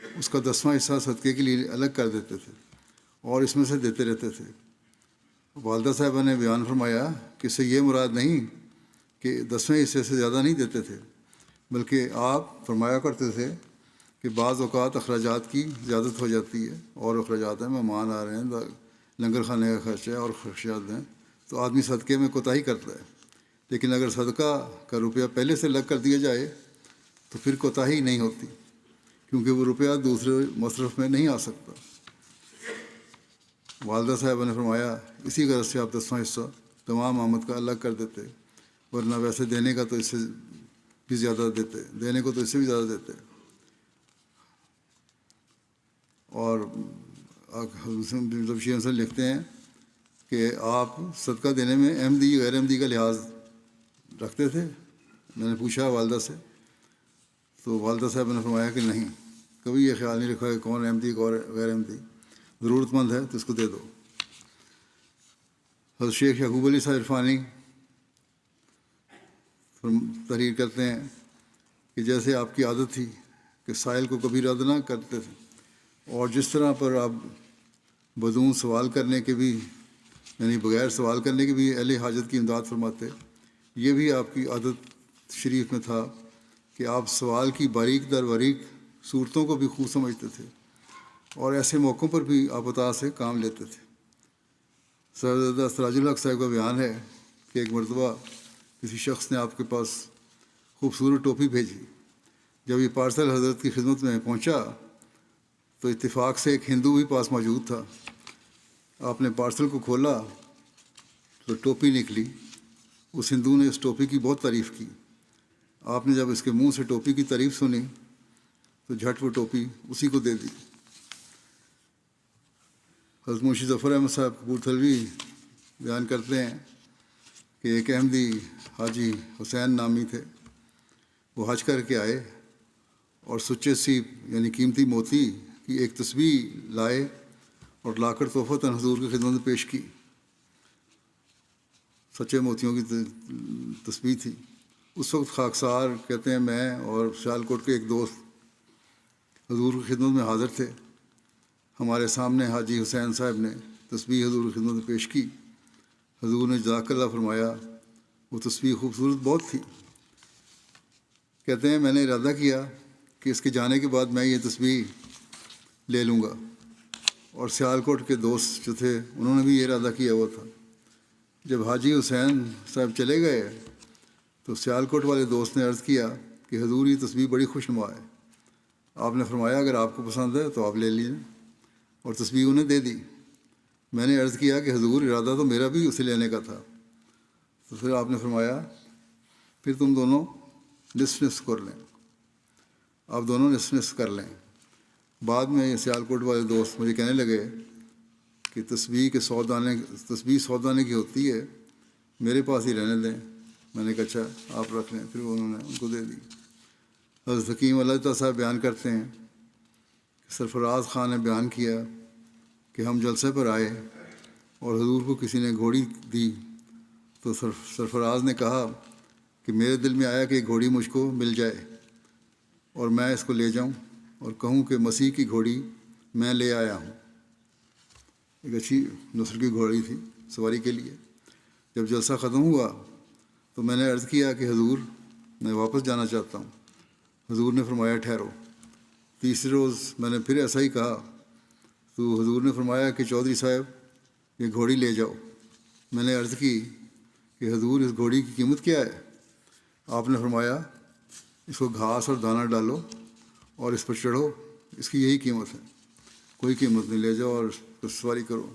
اس کا 10واں حصہ صدقے کے لیے الگ کر دیتے تھے اور اس میں سے دیتے رہتے تھے۔ والدہ صاحبہ نے بیان فرمایا کہ اس سے یہ مراد نہیں کہ 10ویں حصے سے زیادہ نہیں دیتے تھے، بلکہ آپ فرمایا کرتے تھے کہ بعض اوقات اخراجات کی زیادت ہو جاتی ہے، اور اخراجات ہیں، مہمان آ رہے ہیں، لنگر کھانے کا خرچہ ہے اور خرچات ہیں، تو آدمی صدقے میں کوتاہی کرتا ہے۔ لیکن اگر صدقہ کا روپیہ پہلے سے الگ کر دیا جائے تو پھر کوتاہی نہیں ہوتی، کیونکہ وہ روپیہ دوسرے مصرف میں نہیں آ سکتا۔ والدہ صاحبہ نے فرمایا اسی غرض سے آپ 10واں حصہ تمام آمد کا الگ کر دیتے، ورنہ ویسے دینے کا تو اس سے بھی زیادہ دیتے، دینے کو تو اس سے بھی زیادہ دیتے۔ اور شیخ سے لکھتے ہیں کہ آپ صدقہ دینے میں احمدی غیر احمدی کا لحاظ رکھتے تھے؟ میں نے پوچھا والدہ سے، تو والدہ صاحب نے فرمایا کہ نہیں، کبھی یہ خیال نہیں رکھا کہ کون احمدی کون غیر احمدی، ضرورت مند ہے تو اس کو دے دو۔ حضرت شیخ یعقوب علی صاحب عرفانی تحریر کرتے ہیں کہ جیسے آپ کی عادت تھی کہ سائل کو کبھی رد نہ کرتے تھے، اور جس طرح پر آپ بدون سوال کرنے کے بھی، یعنی بغیر سوال کرنے کے بھی اہل حاجت کی امداد فرماتے، یہ بھی آپ کی عادت شریف میں تھا کہ آپ سوال کی باریک در باریک صورتوں کو بھی خوب سمجھتے تھے، اور ایسے موقعوں پر بھی آپ عطا سے کام لیتے تھے۔ سرزدہ سراج الحق صاحب کا بیان ہے کہ ایک مرتبہ کسی شخص نے آپ کے پاس خوبصورت ٹوپی بھیجی۔ جب یہ پارسل حضرت کی خدمت میں پہنچا تو اتفاق سے ایک ہندو بھی پاس موجود تھا۔ آپ نے پارسل کو کھولا تو ٹوپی نکلی۔ اس ہندو نے اس ٹوپی کی بہت تعریف کی۔ آپ نے جب اس کے منہ سے ٹوپی کی تعریف سنی تو جھٹ وہ ٹوپی اسی کو دے دی۔ حضرت منشی ظفر احمد صاحب کپورتھلوی بیان کرتے ہیں کہ ایک احمدی حاجی حسین نامی تھے، وہ حج کر کے آئے اور سچے سیپ یعنی قیمتی موتی کی ایک تسبیح لائے اور لا کر تحفتاً حضور کی خدمت میں پیش کی۔ سچے موتیوں کی تسبیح تھی۔ اس وقت خاکسار کہتے ہیں میں اور سیالکوٹ کے ایک دوست حضور کی خدمت میں حاضر تھے۔ ہمارے سامنے حاجی حسین صاحب نے تسبیح حضور کی خدمت میں پیش کی۔ حضور نے جزاک اللہ فرمایا۔ وہ تسبیح خوبصورت بہت تھی۔ کہتے ہیں میں نے ارادہ کیا کہ اس کے جانے کے بعد میں یہ تسبیح لے لوں گا، اور سیالکوٹ کے دوست جو تھے انہوں نے بھی یہ ارادہ کیا ہوا تھا۔ جب حاجی حسین صاحب چلے گئے تو سیالکوٹ والے دوست نے عرض کیا کہ حضور یہ تسبیح بڑی خوش نما ہے۔ آپ نے فرمایا اگر آپ کو پسند ہے تو آپ لے لیجیے، اور تسبیح انہیں دے دی۔ میں نے عرض کیا کہ حضور ارادہ تو میرا بھی اسے لینے کا تھا۔ تو پھر آپ نے فرمایا پھر تم دونوں نصف نصف کر لیں، آپ دونوں نصف نصف کر لیں۔ بعد میں یہ سیالکوٹ والے دوست مجھے کہنے لگے کہ تسبیح 100 دانے کی ہوتی ہے، میرے پاس ہی رہنے دیں۔ میں نے کہا اچھا آپ رکھ لیں، پھر انہوں نے ان کو دے دی۔ حضرت حکیم اللہ تعالیٰ صاحب بیان کرتے ہیں کہ سرفراز خان نے بیان کیا کہ ہم جلسے پر آئے اور حضور کو کسی نے گھوڑی دی، تو سرفراز نے کہا کہ میرے دل میں آیا کہ یہ گھوڑی مجھ کو مل جائے اور میں اس کو لے جاؤں اور کہوں کہ مسیح کی گھوڑی میں لے آیا ہوں۔ ایک اچھی نسل کی گھوڑی تھی سواری کے لیے۔ جب جلسہ ختم ہوا تو میں نے عرض کیا کہ حضور میں واپس جانا چاہتا ہوں۔ حضور نے فرمایا ٹھہرو۔ تیسرے روز میں نے پھر ایسا ہی کہا تو حضور نے فرمایا کہ چودھری صاحب یہ گھوڑی لے جاؤ۔ میں نے عرض کی کہ حضور اس گھوڑی کی قیمت کیا ہے؟ آپ نے فرمایا اس کو گھاس اور دانہ ڈالو اور اس پر چڑھو، اس کی یہی قیمت ہے، کوئی قیمت نہیں، لے جاؤ اور اس پر سواری کرو۔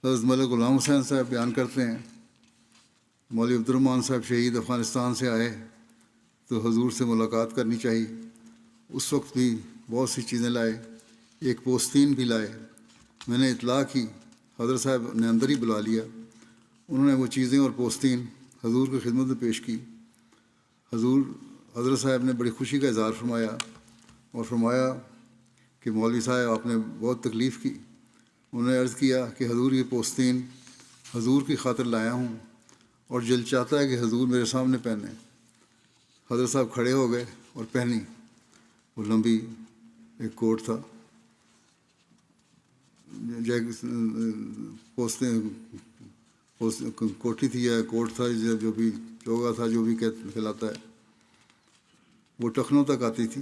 حضرت ملک غلام حسین صاحب بیان کرتے ہیں مولوی عبد الرحمن صاحب شہید افغانستان سے آئے تو حضور سے ملاقات کرنی چاہیے۔ اس وقت بھی بہت سی چیزیں لائے، ایک پوستین بھی لائے۔ میں نے اطلاع کی، حضرت صاحب نے اندر ہی بلا لیا۔ انہوں نے وہ چیزیں اور پوستین حضور کی خدمت میں پیش کی۔ حضرت صاحب نے بڑی خوشی کا اظہار فرمایا اور فرمایا کہ کہ مولوی صاحب آپ نے بہت تکلیف کی. انہوں نے عرض کیا کہ حضور یہ پوستین حضور کی خاطر لایا ہوں اور دل چاہتا ہے کہ حضور میرے سامنے پہنیں. حضرت صاحب کھڑے ہو گئے اور پہنی. وہ لمبی ایک کوٹ تھا، کوٹھی تھی یا کوٹ تھا، جو بھی چوگا تھا، جو بھی کہلاتا ہے، وہ ٹخنوں تک آتی تھی.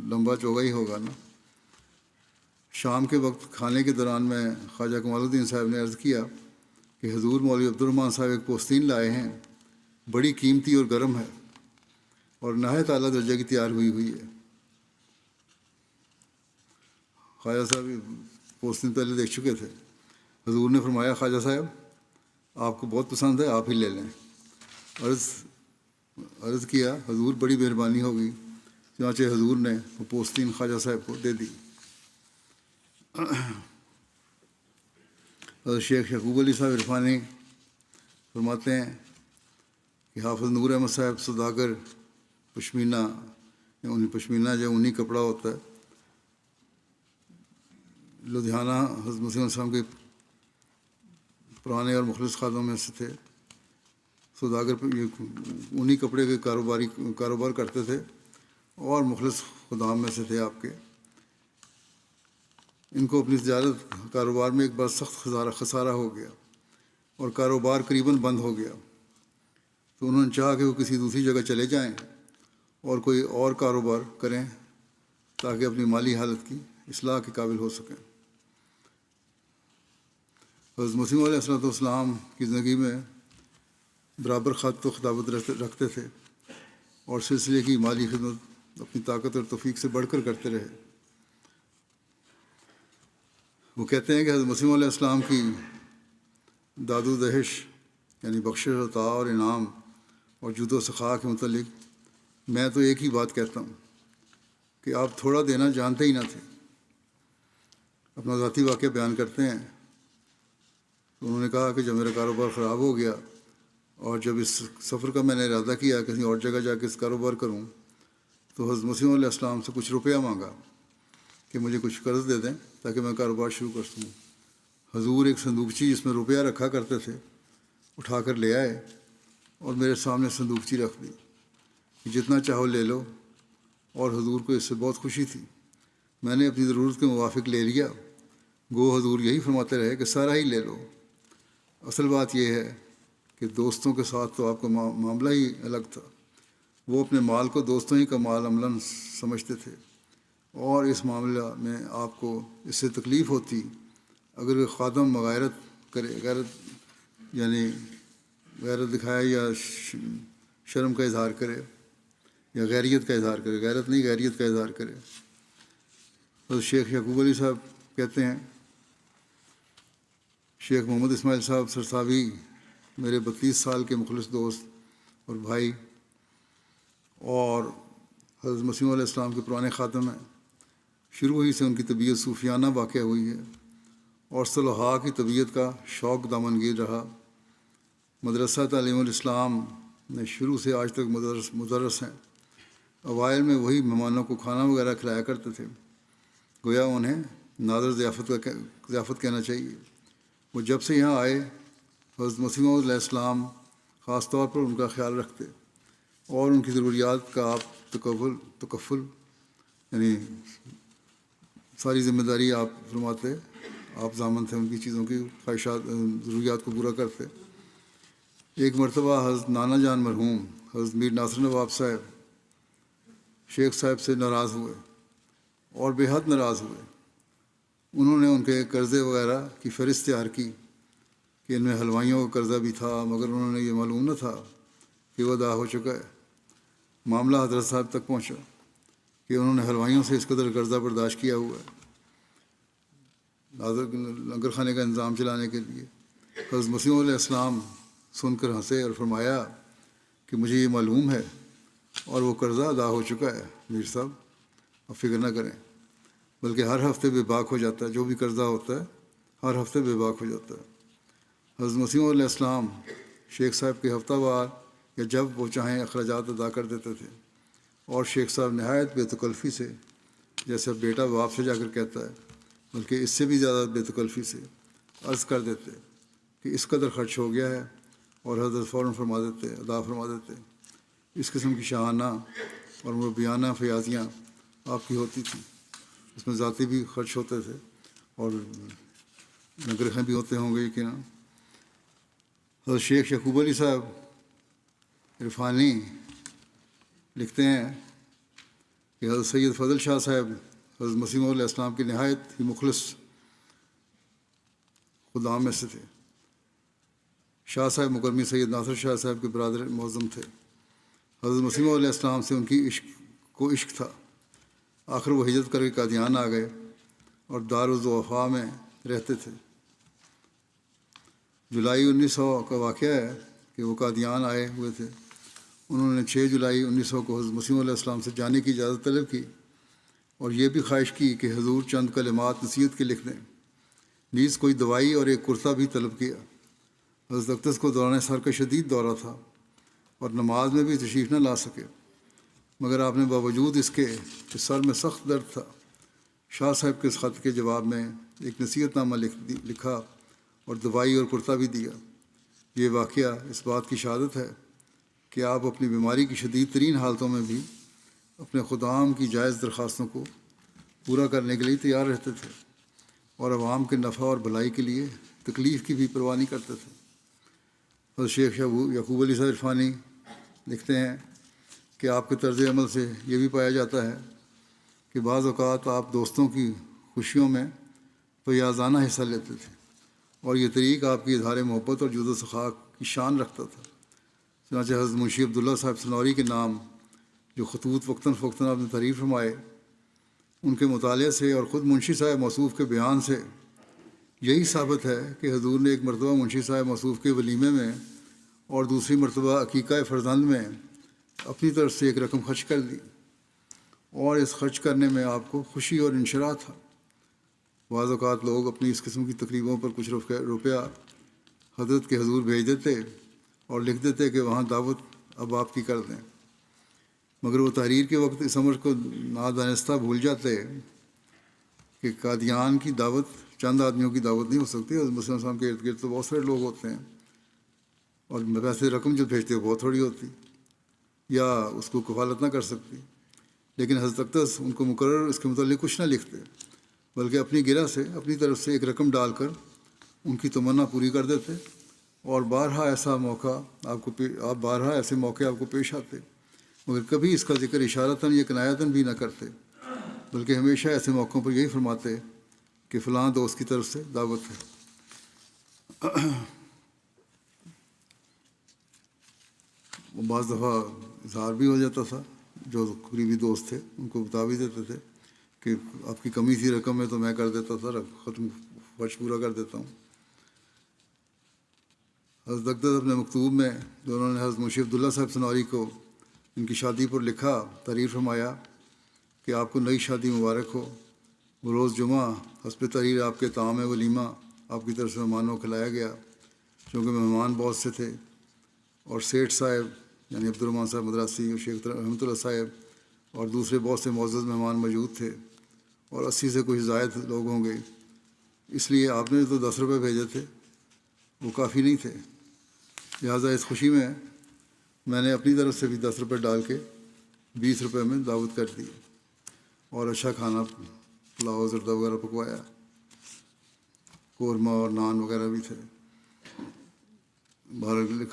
لمبا چوگا ہی ہوگا نا. شام کے وقت کھانے کے دوران میں خواجہ کمال الدین صاحب نے عرض کیا کہ حضور مولوی عبدالرحمٰن صاحب ایک پوستین لائے ہیں، بڑی قیمتی اور گرم ہے اور نہایت اعلیٰ درجے کی تیار ہوئی ہے. خواجہ صاحب پوستین پہلے دیکھ چکے تھے. حضور نے فرمایا خواجہ صاحب آپ کو بہت پسند ہے، آپ ہی لے لیں. عرض کیا حضور بڑی مہربانی ہوگی. چنانچہ حضور نے وہ پوستین خواجہ صاحب کو دے دی. حضرت شیخ یعقوب علی صاحب عرفانی فرماتے ہیں کہ حافظ نور احمد صاحب سوداگر پشمینہ جو اونی کپڑا ہوتا ہے، لدھیانہ حضرت مسیح علیہ السلام کے پرانے اور مخلص خادموں میں سے تھے. سوداگر اونی کپڑے کے کاروبار کرتے تھے اور مخلص خدام میں سے تھے آپ کے. ان کو اپنی تجارت کاروبار میں ایک بار سخت خسارہ ہو گیا اور کاروبار قریباً بند ہو گیا. تو انہوں نے چاہا کہ وہ کسی دوسری جگہ چلے جائیں اور کوئی اور کاروبار کریں تاکہ اپنی مالی حالت کی اصلاح کے قابل ہو سکیں. حضرت مسیح علیہ السلام کی زندگی میں برابر خط و خطابت رکھتے تھے اور سلسلے کی مالی خدمت اپنی طاقت اور توفیق سے بڑھ کر کرتے رہے. وہ کہتے ہیں کہ حضرت مسیح علیہ السلام کی داد و دہش یعنی بخشش عطا اور انعام اور جود و سخا کے متعلق میں تو ایک ہی بات کہتا ہوں کہ آپ تھوڑا دینا جانتے ہی نہ تھے. اپنا ذاتی واقعہ بیان کرتے ہیں. انہوں نے کہا کہ جب میرا کاروبار خراب ہو گیا اور جب اس سفر کا میں نے ارادہ کیا کہیں اور جگہ جا کے اس کاروبار کروں تو حضرت مسیح علیہ السلام سے کچھ روپیہ مانگا کہ مجھے کچھ قرض دے دیں تاکہ میں کاروبار شروع کر سکوں. حضور ایک صندوقچی جس میں روپیہ رکھا کرتے تھے اٹھا کر لے آئے اور میرے سامنے صندوقچی رکھ دی کہ جتنا چاہو لے لو. اور حضور کو اس سے بہت خوشی تھی. میں نے اپنی ضرورت کے موافق لے لیا. گو حضور یہی فرماتے رہے کہ سارا ہی لے لو. اصل بات یہ ہے کہ دوستوں کے ساتھ تو آپ کا معاملہ ہی الگ تھا. وہ اپنے مال کو دوستوں ہی کا مال عملاً سمجھتے تھے اور اس معاملہ میں آپ کو اس سے تکلیف ہوتی اگر وہ خادم مغایرت کرے، غیرت دکھائے یا شرم کا اظہار کرے یا غیریت کا اظہار کرے. غیرت نہیں، غیریت کا اظہار کرے. حضرت شیخ یعقوب علی صاحب کہتے ہیں شیخ محمد اسماعیل صاحب سرساوی میرے 32 سال کے مخلص دوست اور بھائی اور حضرت مسیح علیہ السلام کے پرانے خادم ہیں. شروع ہی سے ان کی طبیعت صوفیانہ واقع ہوئی ہے اور صلحاء کی طبیعت کا شوق دامنگیر رہا. مدرسہ تعلیم الاسلام نے شروع سے آج تک مدرس ہیں. اوائل میں وہی مہمانوں کو کھانا وغیرہ کھلایا کرتے تھے. گویا انہیں نادر ضیافت کہنا چاہیے. وہ جب سے یہاں آئے حضرت مسیح علیہ السلام خاص طور پر ان کا خیال رکھتے اور ان کی ضروریات کا آپ تکفل یعنی ساری ذمہ داری آپ فرماتے. آپ ضامن تھے ان کی چیزوں کی خواہشات ضروریات کو پورا کرتے. ایک مرتبہ حضرت نانا جان مرحوم حضرت میر ناصر نواب صاحب شیخ صاحب سے ناراض ہوئے اور بے حد ناراض ہوئے. انہوں نے ان کے قرضے وغیرہ کی فہرست تیار کی کہ ان میں حلوائیوں کا قرضہ بھی تھا، مگر انہوں نے یہ معلوم نہ تھا کہ وہ ادا ہو چکا ہے. معاملہ حضرت صاحب تک پہنچا کہ انہوں نے حلوائیوں سے اس قدر قرضہ برداشت کیا ہوا ہے لنگر خانے کا انتظام چلانے کے لیے. حضرت مسیح علیہ السلام سن کر ہنسے اور فرمایا کہ مجھے یہ معلوم ہے اور وہ قرضہ ادا ہو چکا ہے میر صاحب، اب فکر نہ کریں. بلکہ ہر ہفتے بے باک ہو جاتا ہے. جو بھی قرضہ ہوتا ہے ہر ہفتے بے باک ہو جاتا ہے. حضرت مسیح علیہ السلام شیخ صاحب کے ہفتہ وار یا جب وہ چاہیں اخراجات ادا کر دیتے تھے اور شیخ صاحب نہایت بے تکلفی سے جیسے بیٹا باپ سے جا کر کہتا ہے، بلکہ اس سے بھی زیادہ بے تکلفی سے عرض کر دیتے کہ اس قدر خرچ ہو گیا ہے، اور حضرت فوراً فرما دیتے، ادا فرما دیتے۔ اس قسم کی شاہانہ اور مربیانہ فیاضیاں آپ کی ہوتی تھیں، اس میں ذاتی بھی خرچ ہوتے تھے اور نگرہیں بھی ہوتے ہوں گے یقیناً۔ حضرت شیخ یعقوب علی صاحب عرفانی لکھتے ہیں کہ حضرت سید فضل شاہ صاحب حضرت مسیح موعود علیہ السلام کی نہایت ہی مخلص خدام میں سے تھے۔ شاہ صاحب مکرمی سید ناصر شاہ صاحب کے برادر معظم تھے۔ حضرت مسیح موعود علیہ السلام سے ان کی عشق تھا۔ آخر وہ ہجرت کر کے قادیان آ گئے اور دارالضعفاء میں رہتے تھے۔ جولائی 1900 کا واقعہ ہے کہ وہ قادیان آئے ہوئے تھے۔ انہوں نے 6 جولائی 1900 کو حضرت مسیح علیہ السلام سے جانے کی اجازت طلب کی اور یہ بھی خواہش کی کہ حضور چند کلمات نصیحت کے لکھ دیں۔ نیز کوئی دوائی اور ایک کرتا بھی طلب کیا۔ حضرت اقدس کو دوران سر کا شدید دورہ تھا اور نماز میں بھی تشریف نہ لا سکے، مگر آپ نے باوجود اس کے کہ سر میں سخت درد تھا، شاہ صاحب کے اس خط کے جواب میں ایک نصیحت نامہ لکھا اور دوائی اور کرتا بھی دیا۔ یہ واقعہ اس بات کی شہادت ہے کہ آپ اپنی بیماری کی شدید ترین حالتوں میں بھی اپنے خدام کی جائز درخواستوں کو پورا کرنے کے لیے تیار رہتے تھے اور عوام کے نفع اور بھلائی کے لیے تکلیف کی بھی پرواہ نہیں کرتے تھے۔ حضرت شیخ یعقوب علی صاحب عرفانی لکھتے ہیں کہ آپ کے طرز عمل سے یہ بھی پایا جاتا ہے کہ بعض اوقات آپ دوستوں کی خوشیوں میں فیاضانہ حصہ لیتے تھے، اور یہ طریق آپ کی اظہار محبت اور جود و سخا کی شان رکھتا تھا۔ چنانچہ حضرت منشی عبداللہ صاحب سنوری کے نام جو خطوط وقتاً فوقتاً آپ نے تحریر فرمائے، ان کے مطالعے سے اور خود منشی صاحب موصوف کے بیان سے یہی ثابت ہے کہ حضور نے ایک مرتبہ منشی صاحب موصوف کے ولیمے میں اور دوسری مرتبہ عقیقہ فرزند میں اپنی طرف سے ایک رقم خرچ کر دی، اور اس خرچ کرنے میں آپ کو خوشی اور انشراح تھا۔ بعض اوقات لوگ اپنی اس قسم کی تقریبوں پر کچھ روپیہ حضرت کے حضور بھیج دیتے اور لکھ دیتے کہ وہاں دعوت اب آپ کی کر دیں، مگر وہ تحریر کے وقت اس امر کو نادانستہ بھول جاتے کہ قادیان کی دعوت چند آدمیوں کی دعوت نہیں ہو سکتی۔ حضرت مسیح السلام کے ارد گرد تو بہت سارے لوگ ہوتے ہیں، اور ویسے رقم جو بھیجتے وہ بہت تھوڑی ہوتی یا اس کو کفالت نہ کر سکتی۔ لیکن حضرت اقدس ان کو مقرر اس کے متعلق کچھ نہ لکھتے، بلکہ اپنی گرہ سے اپنی طرف سے ایک رقم ڈال کر ان کی تمنا پوری کر دیتے، اور بارہا ایسے موقع آپ کو پیش آتے، مگر کبھی اس کا ذکر اشارتاً یا کنایتاً بھی نہ کرتے، بلکہ ہمیشہ ایسے موقعوں پر یہی فرماتے کہ فلاں دوست کی طرف سے دعوت ہے۔ بعض دفعہ اظہار بھی ہو جاتا تھا، جو قریبی دوست تھے ان کو بتا بھی دیتے تھے کہ آپ کی کمی تھی رقم میں تو میں کر دیتا تھا، ختم خرچ پورا کر دیتا ہوں۔ حضرت اقدس اپنے مکتوب میں جو انہوں نے حضرت منشی عبداللہ صاحب سنوری کو ان کی شادی پر لکھا، تحریر فرمایا کہ آپ کو نئی شادی مبارک ہو۔ وہ روز جمعہ حسب تحریر آپ کے طعام ولیمہ آپ کی طرف سے مہمانوں کو کھلایا گیا، چونکہ مہمان بہت سے تھے، اور سیٹھ صاحب یعنی عبد الرحمٰن صاحب مدراسی اور شیخ رحمۃ اللہ صاحب اور دوسرے بہت سے معزز مہمان موجود تھے، اور 80 سے کچھ زائد لوگ ہوں گے۔ اس لیے آپ نے تو 10 روپے بھیجے تھے وہ کافی نہیں تھے، لہٰذا اس خوشی میں میں نے اپنی طرف سے بھی 10 روپے ڈال کے 20 روپے میں دعوت کر دی، اور اچھا کھانا پلاؤ زردہ وغیرہ پکوایا، قورمہ اور نان وغیرہ بھی تھے۔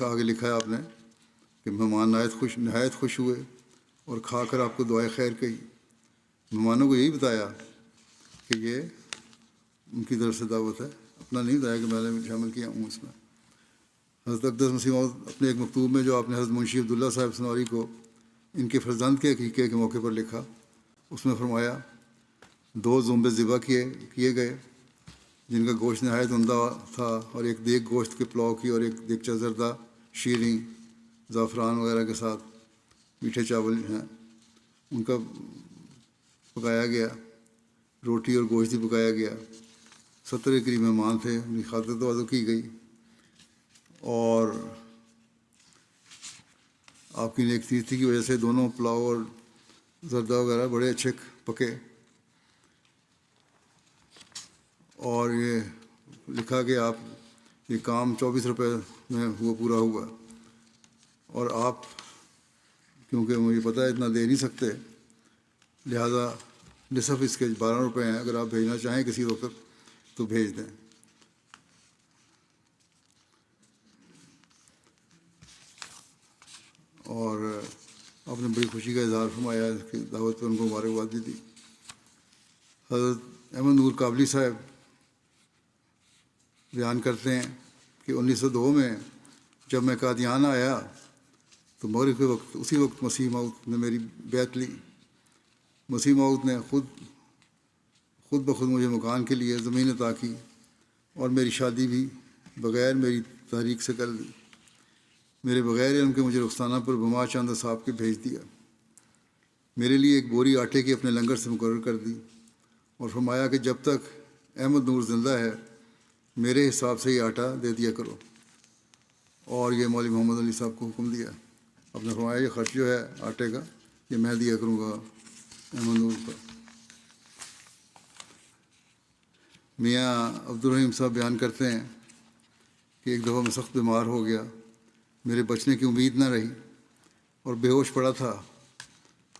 آگے لکھا ہے آپ نے کہ مہمان نہایت خوش ہوئے اور کھا کر آپ کو دعائے خیر کہی۔ مہمانوں کو یہی بتایا کہ یہ ان کی طرف سے دعوت ہے، اپنا نہیں بتایا کہ میں نے شامل کیا ہوں اس میں۔ حضرت اقدس مسیح موعود اپنے ایک مکتوب میں جو آپ نے حضرت منشی عبداللہ صاحب سنوری کو ان کے فرزند کے عقیقے کے موقع پر لکھا، اس میں فرمایا 2 زمبے ذبح کیے گئے جن کا گوشت نہایت عمدہ تھا، اور ایک دیگ گوشت کے پلاؤ کی اور ایک دیگچہ زردہ شیریں زعفران وغیرہ کے ساتھ میٹھے چاول ہیں ان کا پکایا گیا، روٹی اور گوشت بھی پکایا گیا۔ 70 کے قریب مہمان تھے، ان کی خاطر توازو کی گئی، اور آپ کی نیک نیتی کی وجہ سے دونوں پلاؤ اور زردہ وغیرہ بڑے اچھے پکے، اور یہ لکھا کہ آپ یہ کام 24 روپے میں پورا ہوا، اور آپ کیونکہ مجھے پتہ ہے اتنا دے نہیں سکتے، لہذا نصف اس کے 12 روپے ہیں، اگر آپ بھیجنا چاہیں کسی وقت تو بھیج دیں۔ اور آپ نے بڑی خوشی کا اظہار فرمایا، اس کی دعوت پر ان کو مبارکباد بھی دی۔ حضرت احمد نور کابلی صاحب بیان کرتے ہیں کہ 1902 میں جب میں قادیان آیا تو مغرب کے وقت اسی وقت مسیح موعود نے میری بیعت لی۔ مسیح موعود نے خود بخود مجھے مکان کے لیے زمین عطا کی، اور میری شادی بھی بغیر میری تحریک سے کر دی۔ میرے بغیر علم کے مجھے رخسانہ پر بما چاند صاحب کے بھیج دیا۔ میرے لیے ایک بوری آٹے کی اپنے لنگر سے مقرر کر دی، اور فرمایا کہ جب تک احمد نور زندہ ہے میرے حساب سے یہ آٹا دے دیا کرو۔ اور یہ مولوی محمد علی صاحب کو حکم دیا، اپنے فرمایا یہ خرچ جو ہے آٹے کا یہ میں دیا کروں گا احمد نور پر۔ میاں عبدالرحیم صاحب بیان کرتے ہیں کہ ایک دفعہ میں سخت بیمار ہو گیا، میرے بچنے کی امید نہ رہی، اور بے ہوش پڑا تھا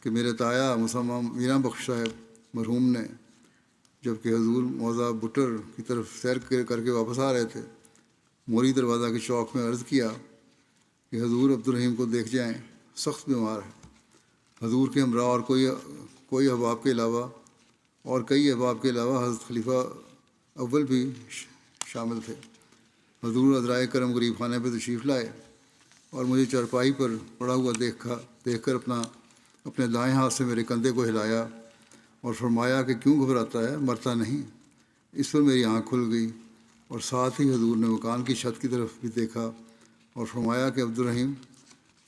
کہ میرے تایا مسمہ میرا بخش صاحب مرحوم نے جب کہ حضور موضع بٹر کی طرف سیر کر کے واپس آ رہے تھے، موری دروازہ کے چوک میں عرض کیا کہ حضور عبدالرحیم کو دیکھ جائیں، سخت بیمار ہے۔ حضور کے ہمراہ اور کوئی احباب کے علاوہ اور کئی احباب کے علاوہ حضرت خلیفہ اول بھی شامل تھے۔ حضور عذرائے کرم غریب خانے پہ تشریف لائے اور مجھے چارپائی پر پڑا ہوا دیکھ کر اپنے دائیں ہاتھ سے میرے کندھے کو ہلایا اور فرمایا کہ کیوں گھبراتا ہے، مرتا نہیں۔ اس پر میری آنکھ کھل گئی، اور ساتھ ہی حضور نے مکان کی چھت کی طرف بھی دیکھا اور فرمایا کہ عبدالرحیم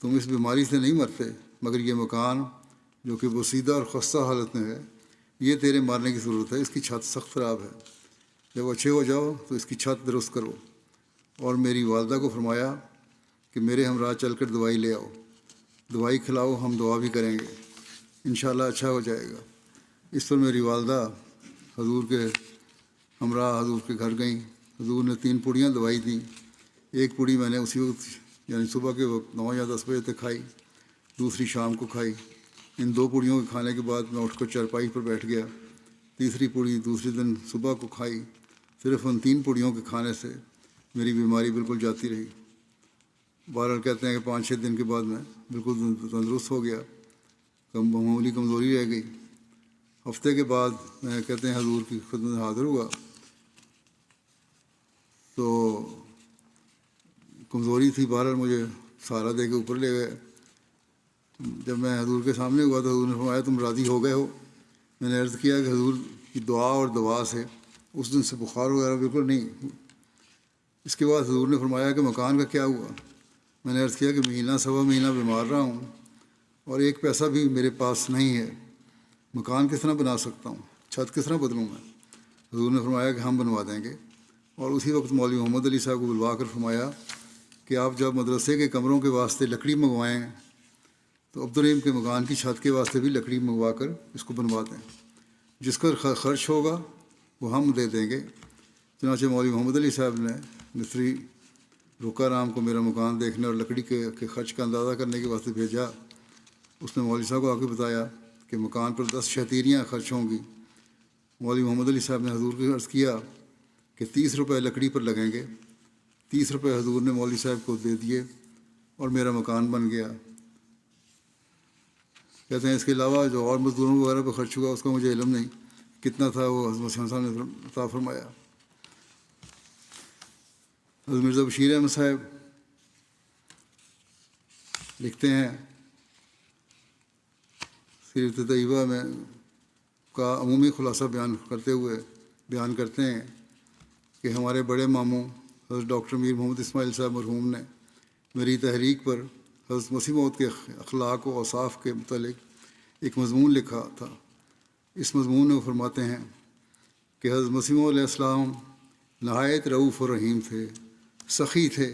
تم اس بیماری سے نہیں مرتے، مگر یہ مکان جو کہ بوسیدہ اور خستہ حالت میں ہے یہ تیرے مارنے کی ضرورت ہے، اس کی چھت سخت خراب ہے، جب اچھے ہو جاؤ تو اس کی چھت درست کرو۔ اور میری والدہ کو فرمایا کہ میرے ہمراہ چل کر دوائی لے آؤ، دوائی کھلاؤ، ہم دعا بھی کریں گے، انشاءاللہ اچھا ہو جائے گا۔ اس پر میری والدہ حضور کے ہمراہ حضور کے گھر گئیں۔ حضور نے 3 پوڑیاں دوائی دیں، ایک پوڑی میں نے اسی وقت یعنی صبح کے وقت 9 یا 10 بجے تک کھائی، دوسری شام کو کھائی۔ ان 2 پوڑیوں کے کھانے کے بعد میں اٹھ کر چارپائی پر بیٹھ گیا، تیسری پوڑی دوسرے دن صبح کو کھائی۔ صرف ان 3 پوڑیوں کے کھانے سے میری بیماری بالکل جاتی رہی۔ بہرحال کہتے ہیں کہ 5-6 دن کے بعد میں بالکل تندرست ہو گیا، معمولی کمزوری رہ گئی۔ ہفتے کے بعد میں کہتے ہیں حضور کی خدمت میں حاضر ہوا تو کمزوری تھی، بہرحال مجھے سہارا دے کے اوپر لے گئے۔ جب میں حضور کے سامنے ہوا تو حضور نے فرمایا تم راضی ہو گئے ہو؟ میں نے عرض کیا کہ حضور کی دعا اور دوا سے اس دن سے بخار وغیرہ بالکل نہیں۔ اس کے بعد حضور نے فرمایا کہ مکان کا کیا ہوا؟ میں نے عرض کیا کہ مہینہ سوا مہینہ بیمار رہا ہوں اور 1 پیسہ بھی میرے پاس نہیں ہے، مکان کس طرح بنا سکتا ہوں، چھت کس طرح بدلوں میں؟ حضور نے فرمایا کہ ہم بنوا دیں گے، اور اسی وقت مولوی محمد علی صاحب کو بلوا کر فرمایا کہ آپ جب مدرسے کے کمروں کے واسطے لکڑی منگوائیں تو عبدالرحیم کے مکان کی چھت کے واسطے بھی لکڑی منگوا کر اس کو بنوا دیں، جس کا خرچ ہوگا وہ ہم دے دیں گے۔ چنانچہ مولوی محمد علی صاحب نے مصری رکا رام کو میرا مکان دیکھنے اور لکڑی کے خرچ کا اندازہ کرنے کے واسطے بھیجا۔ اس نے مولوی صاحب کو آ کے بتایا کہ مکان پر 10 شتیریاں خرچ ہوں گی۔ مولوی محمد علی صاحب نے حضور کو عرض کیا کہ 30 روپے لکڑی پر لگیں گے۔ 30 روپے حضور نے مولوی صاحب کو دے دیے اور میرا مکان بن گیا۔ کہتے ہیں اس کے علاوہ جو اور مزدوروں وغیرہ پہ خرچ ہوا اس کا مجھے علم نہیں کتنا تھا، وہ حضرت مسیح صاحب نے عطا فرمایا۔ حضرت مرزا بشیر احمد صاحب لکھتے ہیں سیرت طیبہ میں کا عمومی خلاصہ بیان کرتے ہوئے بیان کرتے ہیں کہ ہمارے بڑے ماموں حضرت ڈاکٹر میر محمد اسماعیل صاحب مرحوم نے میری تحریک پر حضرت مسیح موعود کے اخلاق و اوصاف کے متعلق ایک مضمون لکھا تھا۔ اس مضمون میں وہ فرماتے ہیں کہ حضرت مسیح موعود علیہ السلام نہایت رؤوف و رحیم تھے، سخی تھے،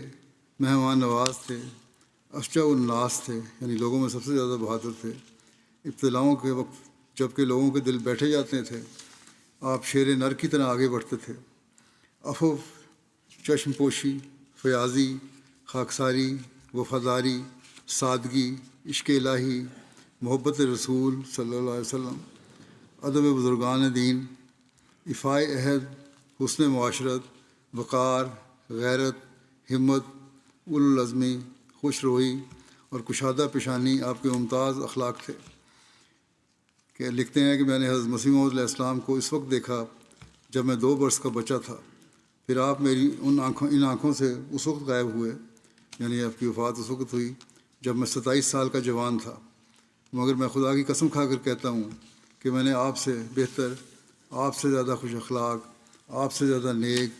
مہمان نواز تھے، اشجع الناس تھے، یعنی لوگوں میں سب سے زیادہ بہادر تھے۔ ابتلاؤں کے وقت جب کہ لوگوں کے دل بیٹھے جاتے تھے آپ شیر نر کی طرح آگے بڑھتے تھے۔ عفو، چشم پوشی، فیاضی، خاکساری، وفاداری، سادگی، عشق الہی، محبت رسول صلی اللہ علیہ وسلم، ادب بزرگان دین، ایفائے عہد، حسن معاشرت، وقار، غیرت، ہمت، اولوالعزمی، خوش روئی اور کشادہ پیشانی آپ کے ممتاز اخلاق تھے۔ کہ لکھتے ہیں کہ میں نے حضرت مسیح موعود علیہ السلام کو اس وقت دیکھا جب میں 2 برس کا بچہ تھا، پھر آپ میری ان آنکھوں سے اس وقت غائب ہوئے، یعنی آپ کی وفات اس وقت ہوئی جب میں 27 سال کا جوان تھا، مگر میں خدا کی قسم کھا کر کہتا ہوں کہ میں نے آپ سے بہتر، آپ سے زیادہ خوش اخلاق، آپ سے زیادہ نیک،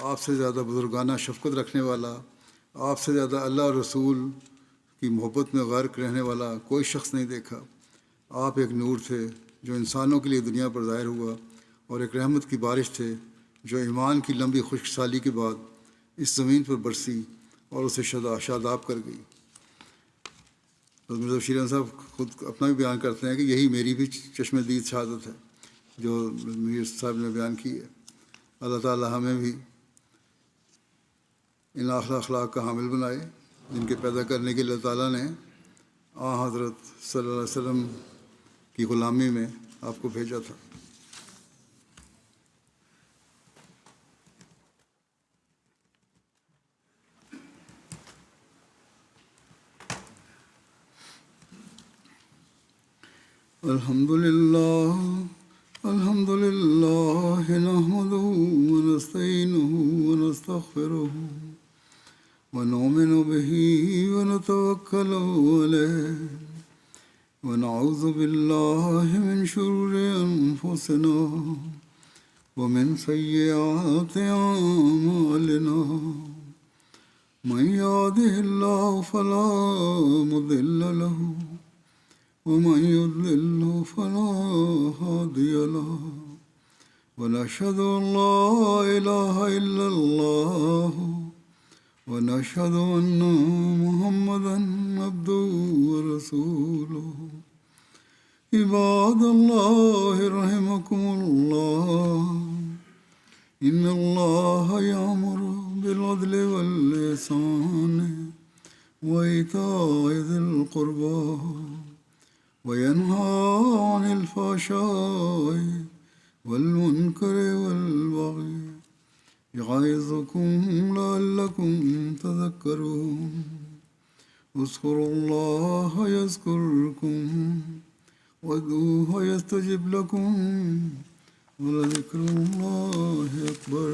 آپ سے زیادہ بزرگانہ شفقت رکھنے والا، آپ سے زیادہ اللہ اور رسول کی محبت میں غرق رہنے والا کوئی شخص نہیں دیکھا۔ آپ ایک نور تھے جو انسانوں کے لیے دنیا پر ظاہر ہوا، اور ایک رحمت کی بارش تھے جو ایمان کی لمبی خشک سالی کے بعد اس زمین پر برسی اور اسے شاداب کر گئی۔ مرزا بشیر احمد صاحب خود اپنا بھی بیان کرتے ہیں کہ یہی میری بھی چشم دید شہادت ہے جو میر صاحب نے بیان کی ہے۔ اللہ تعالیٰ ہمیں بھی ان اخلاق کا حامل بنائے جن کے پیدا کرنے کے لیے اللہ تعالیٰ نے حضرت صلی اللہ علیہ وسلم کی غلامی میں آپ کو بھیجا تھا۔ الحمد للہ نحمدہ ونستعینہ ونستغفرہ ونؤمن بہ ونتوکل علیہ ونعوذ باللہ من شرور انفسنا ومن سیئات اعمالنا، من یہدہ اللہ فلا مضل لہ ومن يضلل فلا هادي له، ونشهد أن لا إله إلا الله ونشهد أن محمدا عبده ورسوله۔ عباد الله رحمكم الله، إن الله يأمر بالعدل والإحسان وإيتاء ذي القربى وينهى عن الفحشاء والمنكر والبغي يعظكم لعلكم تذكرون۔ اذكروا الله يذكركم وادعوه يستجب لكم ولذكر الله أكبر۔